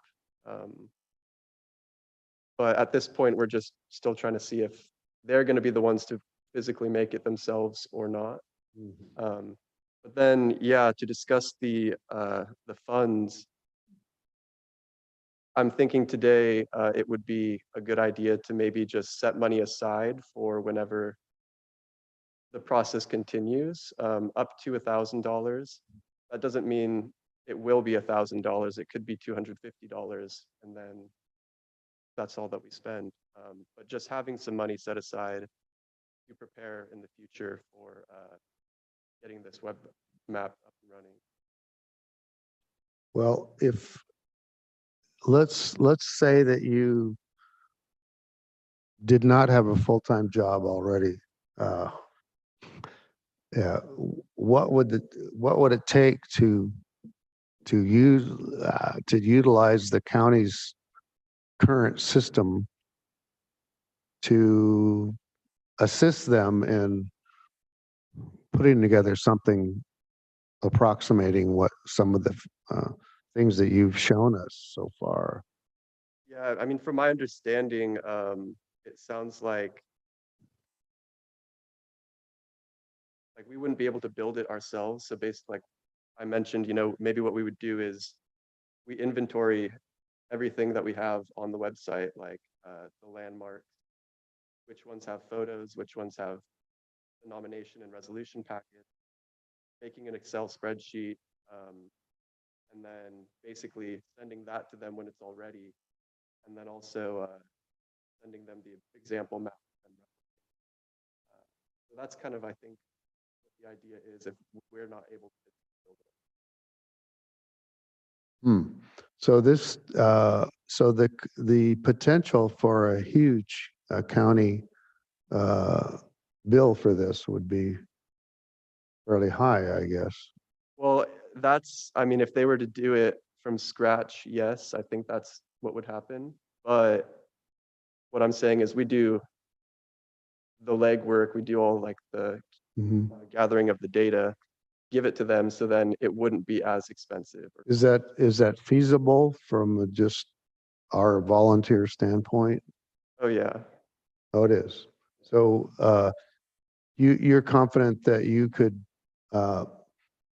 But at this point, we're just still trying to see if they're going to be the ones to physically make it themselves or not. But then, yeah, to discuss the funds, I'm thinking today it would be a good idea to maybe just set money aside for whenever the process continues, up to $1,000. That doesn't mean it will be $1,000. It could be $250, and then that's all that we spend. But just having some money set aside to prepare in the future for getting this web map up and running. Well, if let's say that you did not have a full-time job already. Yeah, what would it take to utilize the county's current system to assist them in putting together something approximating what some of the things that you've shown us so far? Yeah, I mean, from my understanding, it sounds like we wouldn't be able to build it ourselves. So basically, like I mentioned, maybe what we would do is we inventory everything that we have on the website, like the landmarks, which ones have photos, which ones have the nomination and resolution packet, making an Excel spreadsheet, and then basically sending that to them when it's all ready, and then also sending them the example map. So that's kind of, I think, what the idea is if we're not able to build it. So this, so the potential for a huge county bill for this would be fairly high, I guess. Well, that's, I mean, if they were to do it from scratch, yes, I think that's what would happen. But what I'm saying is we do the legwork, we do all like the Mhm. gathering of the data, give it to them, so then it wouldn't be as expensive. Is that feasible from just our volunteer standpoint? Oh, yeah. Oh, it is. So you're confident that you could uh,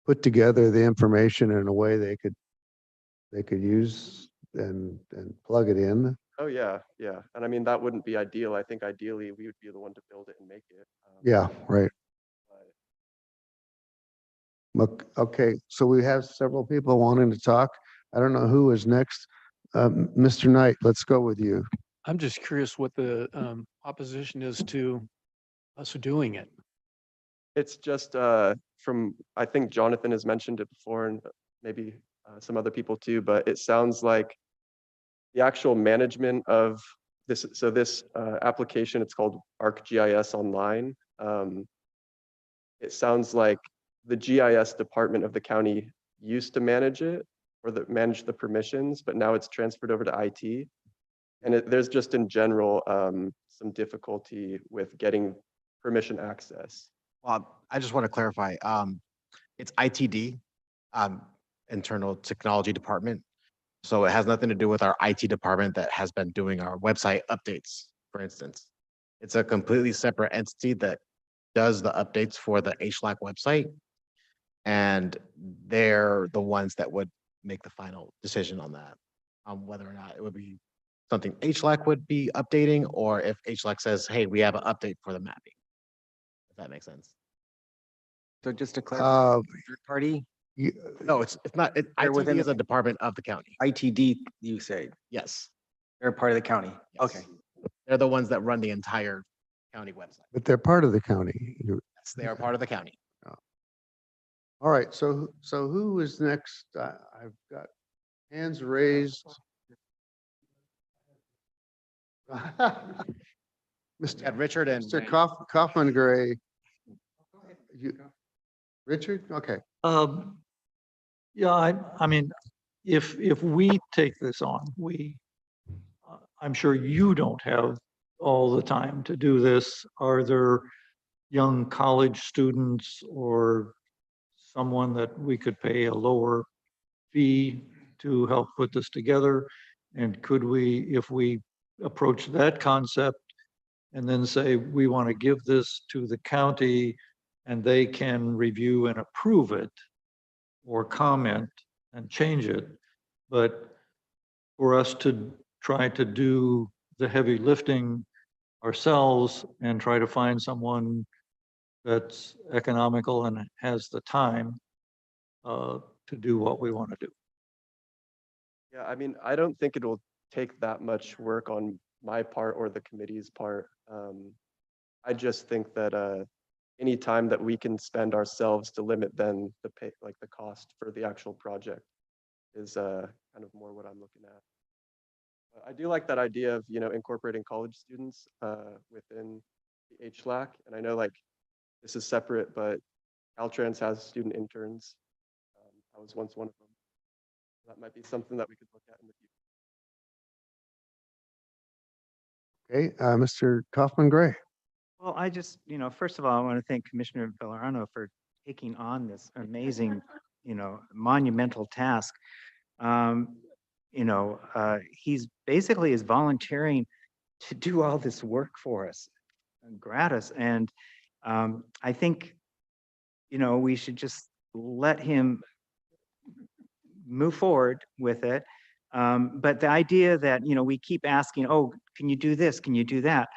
put together the information in a way they could use and plug it in? Oh, yeah, yeah. And I mean, that wouldn't be ideal. I think ideally we would be the one to build it and make it. Yeah, right. but- Okay, so we have several people wanting to talk. I don't know who is next. Mr. Knight, let's go with you. I'm just curious what the opposition is to us doing it. It's just from, I think Jonathan has mentioned it before and maybe some other people too, but it sounds like the actual management of this, so this application, it's called ArcGIS Online. It sounds like the GIS department of the county used to manage it or manage the permissions, but now it's transferred over to IT. And there's just in general some difficulty with getting permission access. Well, I just want to clarify, it's ITD, Internal Technology Department. So it has nothing to do with our IT department that has been doing our website updates, for instance. It's a completely separate entity that does the updates for the HLAC website. And they're the ones that would make the final decision on that, on whether or not it would be something HLAC would be updating, or if HLAC says, hey, we have an update for the mapping. If that makes sense. So just to clarify, Uh, third party, you- No, it's not, They're within ITD is the- a department of the county. ITD, you say, Yes. they're part of the county. Yes. Okay. They're the ones that run the entire county website. But they're part of the county. Yes, they are part of the county. All right, so who is next? I've got hands raised. Mr. We had Richard and Mr. Randy. Kaufman Gray. Richard? Okay. Yeah, I mean, if we take this on, I'm sure you don't have all the time to do this. Are there young college students or someone that we could pay a lower fee to help put this together? And could we, if we approach that concept and then say, we want to give this to the county and they can review and approve it or comment and change it, but for us to try to do the heavy lifting ourselves and try to find someone that's economical and has the time to do what we want to do. Yeah, I mean, I don't think it'll take that much work on my part or the committee's part. I just think that any time that we can spend ourselves to limit then the pay, like the cost for the actual project is kind of more what I'm looking at. I do like that idea of, incorporating college students within the HLAC. And I know like this is separate, but Caltrans has student interns. I was once one of them. That might be something that we could look at in the future. Okay, Mr. Kaufman Gray. Well, I just, first of all, I want to thank Commissioner Vallarno for taking on this amazing, monumental task. He's basically is volunteering to do all this work for us gratis. And I think, we should just let him move forward with it. But the idea that, we keep asking, oh, can you do this? Can you do that?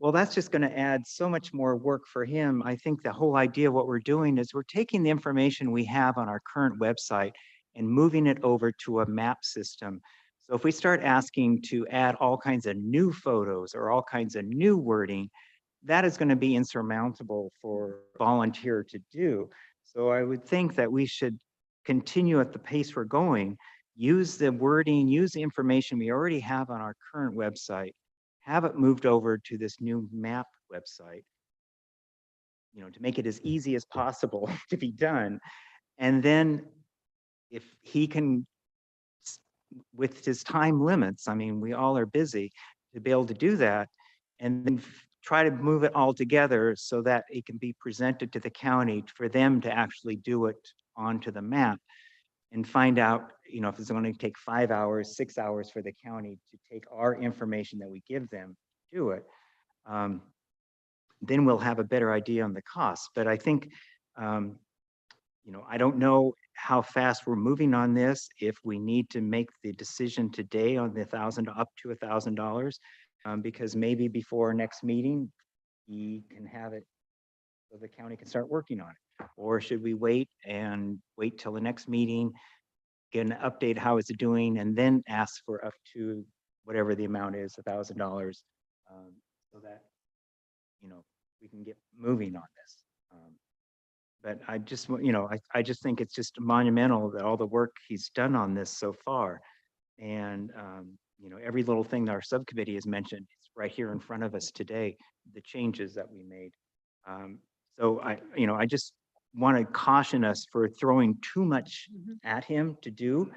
Well, that's just going to add so much more work for him. I think the whole idea of what we're doing is we're taking the information we have on our current website and moving it over to a map system. So if we start asking to add all kinds of new photos or all kinds of new wording, that is going to be insurmountable for a volunteer to do. So I would think that we should continue at the pace we're going, use the wording, use the information we already have on our current website, have it moved over to this new map website, to make it as easy as possible to be done. And then if he can, with his time limits, I mean, we all are busy, to be able to do that, and then try to move it all together so that it can be presented to the county for them to actually do it onto the map, and find out, if it's going to take 5 hours, 6 hours for the county to take our information that we give them, do it. Then we'll have a better idea on the cost. But I think, I don't know how fast we're moving on this, if we need to make the decision today on the up to $1,000, because maybe before our next meeting, he can have it so the county can start working on it. Or should we wait till the next meeting, get an update how it's doing, and then ask for up to whatever the amount is, $1,000, so that, we can get moving on this. But I just, I just think it's just monumental that all the work he's done on this so far. And, every little thing that our subcommittee has mentioned, it's right here in front of us today, the changes that we made. So I just want to caution us for throwing too much at him to do.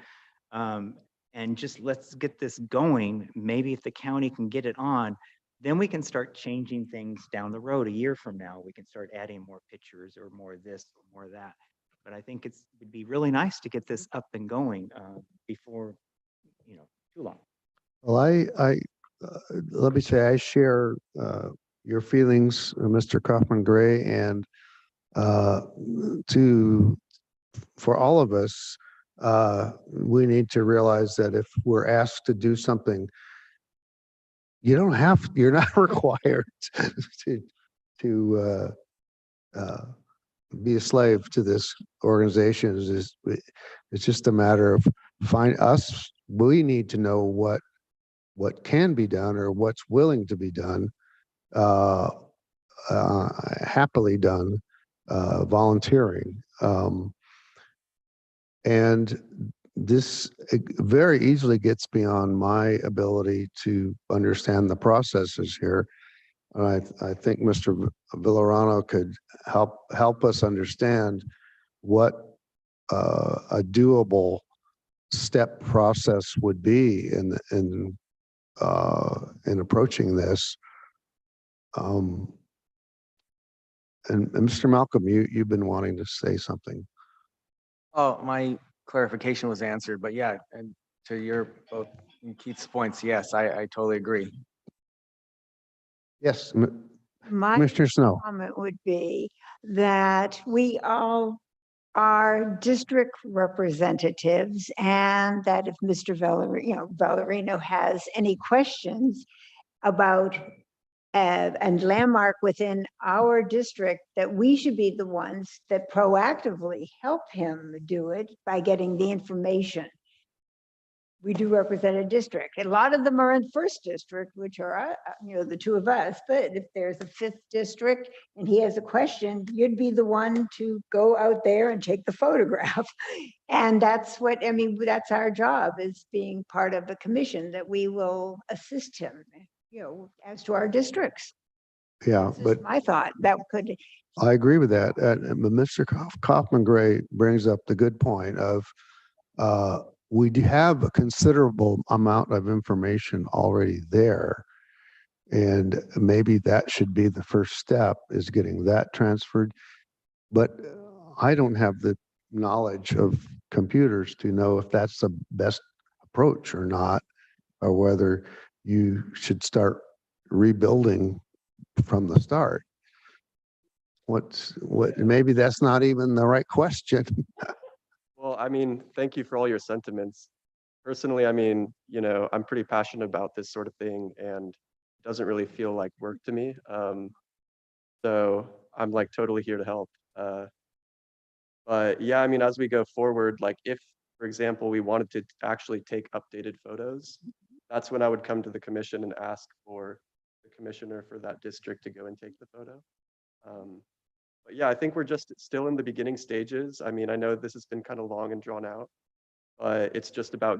And just let's get this going. Maybe if the county can get it on, then we can start changing things down the road. A year from now, we can start adding more pictures or more of this or more of that. But I think it'd be really nice to get this up and going before, too long. Well, let me say, I share your feelings, Mr. Kaufman Gray, and for all of us, we need to realize that if we're asked to do something, you're not required to be a slave to this organization. It's just a matter of we need to know what can be done or what's willing to be done, happily done, volunteering. And this very easily gets beyond my ability to understand the processes here. And I think Mr. Villarano could help us understand what a doable step process would be in approaching this. And Mr. Malcolm, you've been wanting to say something. Oh, my clarification was answered, but yeah, and to your both Keith's points, yes, I totally agree. Yes, My Commissioner Snow. comment would be that we all are district representatives, and that if Mr. Valerino has any questions about and landmark within our district, that we should be the ones that proactively help him do it by getting the information. We do represent a district. A lot of them are in first district, which are, the two of us. But if there's a fifth district and he has a question, you'd be the one to go out there and take the photograph. And that's that's our job, is being part of the commission, that we will assist him, as to our districts. Yeah, This is but my thought. That could. I agree with that. But Mr. Kaufman Gray brings up the good point of we do have a considerable amount of information already there. And maybe that should be the first step, is getting that transferred. But I don't have the knowledge of computers to know if that's the best approach or not, or whether you should start rebuilding from the start. Maybe that's not even the right question. Well, I mean, thank you for all your sentiments. Personally, I mean, I'm pretty passionate about this sort of thing, and it doesn't really feel like work to me. So I'm like totally here to help. But yeah, I mean, as we go forward, like if, for example, we wanted to actually take updated photos, that's when I would come to the commission and ask for the commissioner for that district to go and take the photo. But yeah, I think we're just still in the beginning stages. I mean, I know this has been kind of long and drawn out, but it's just about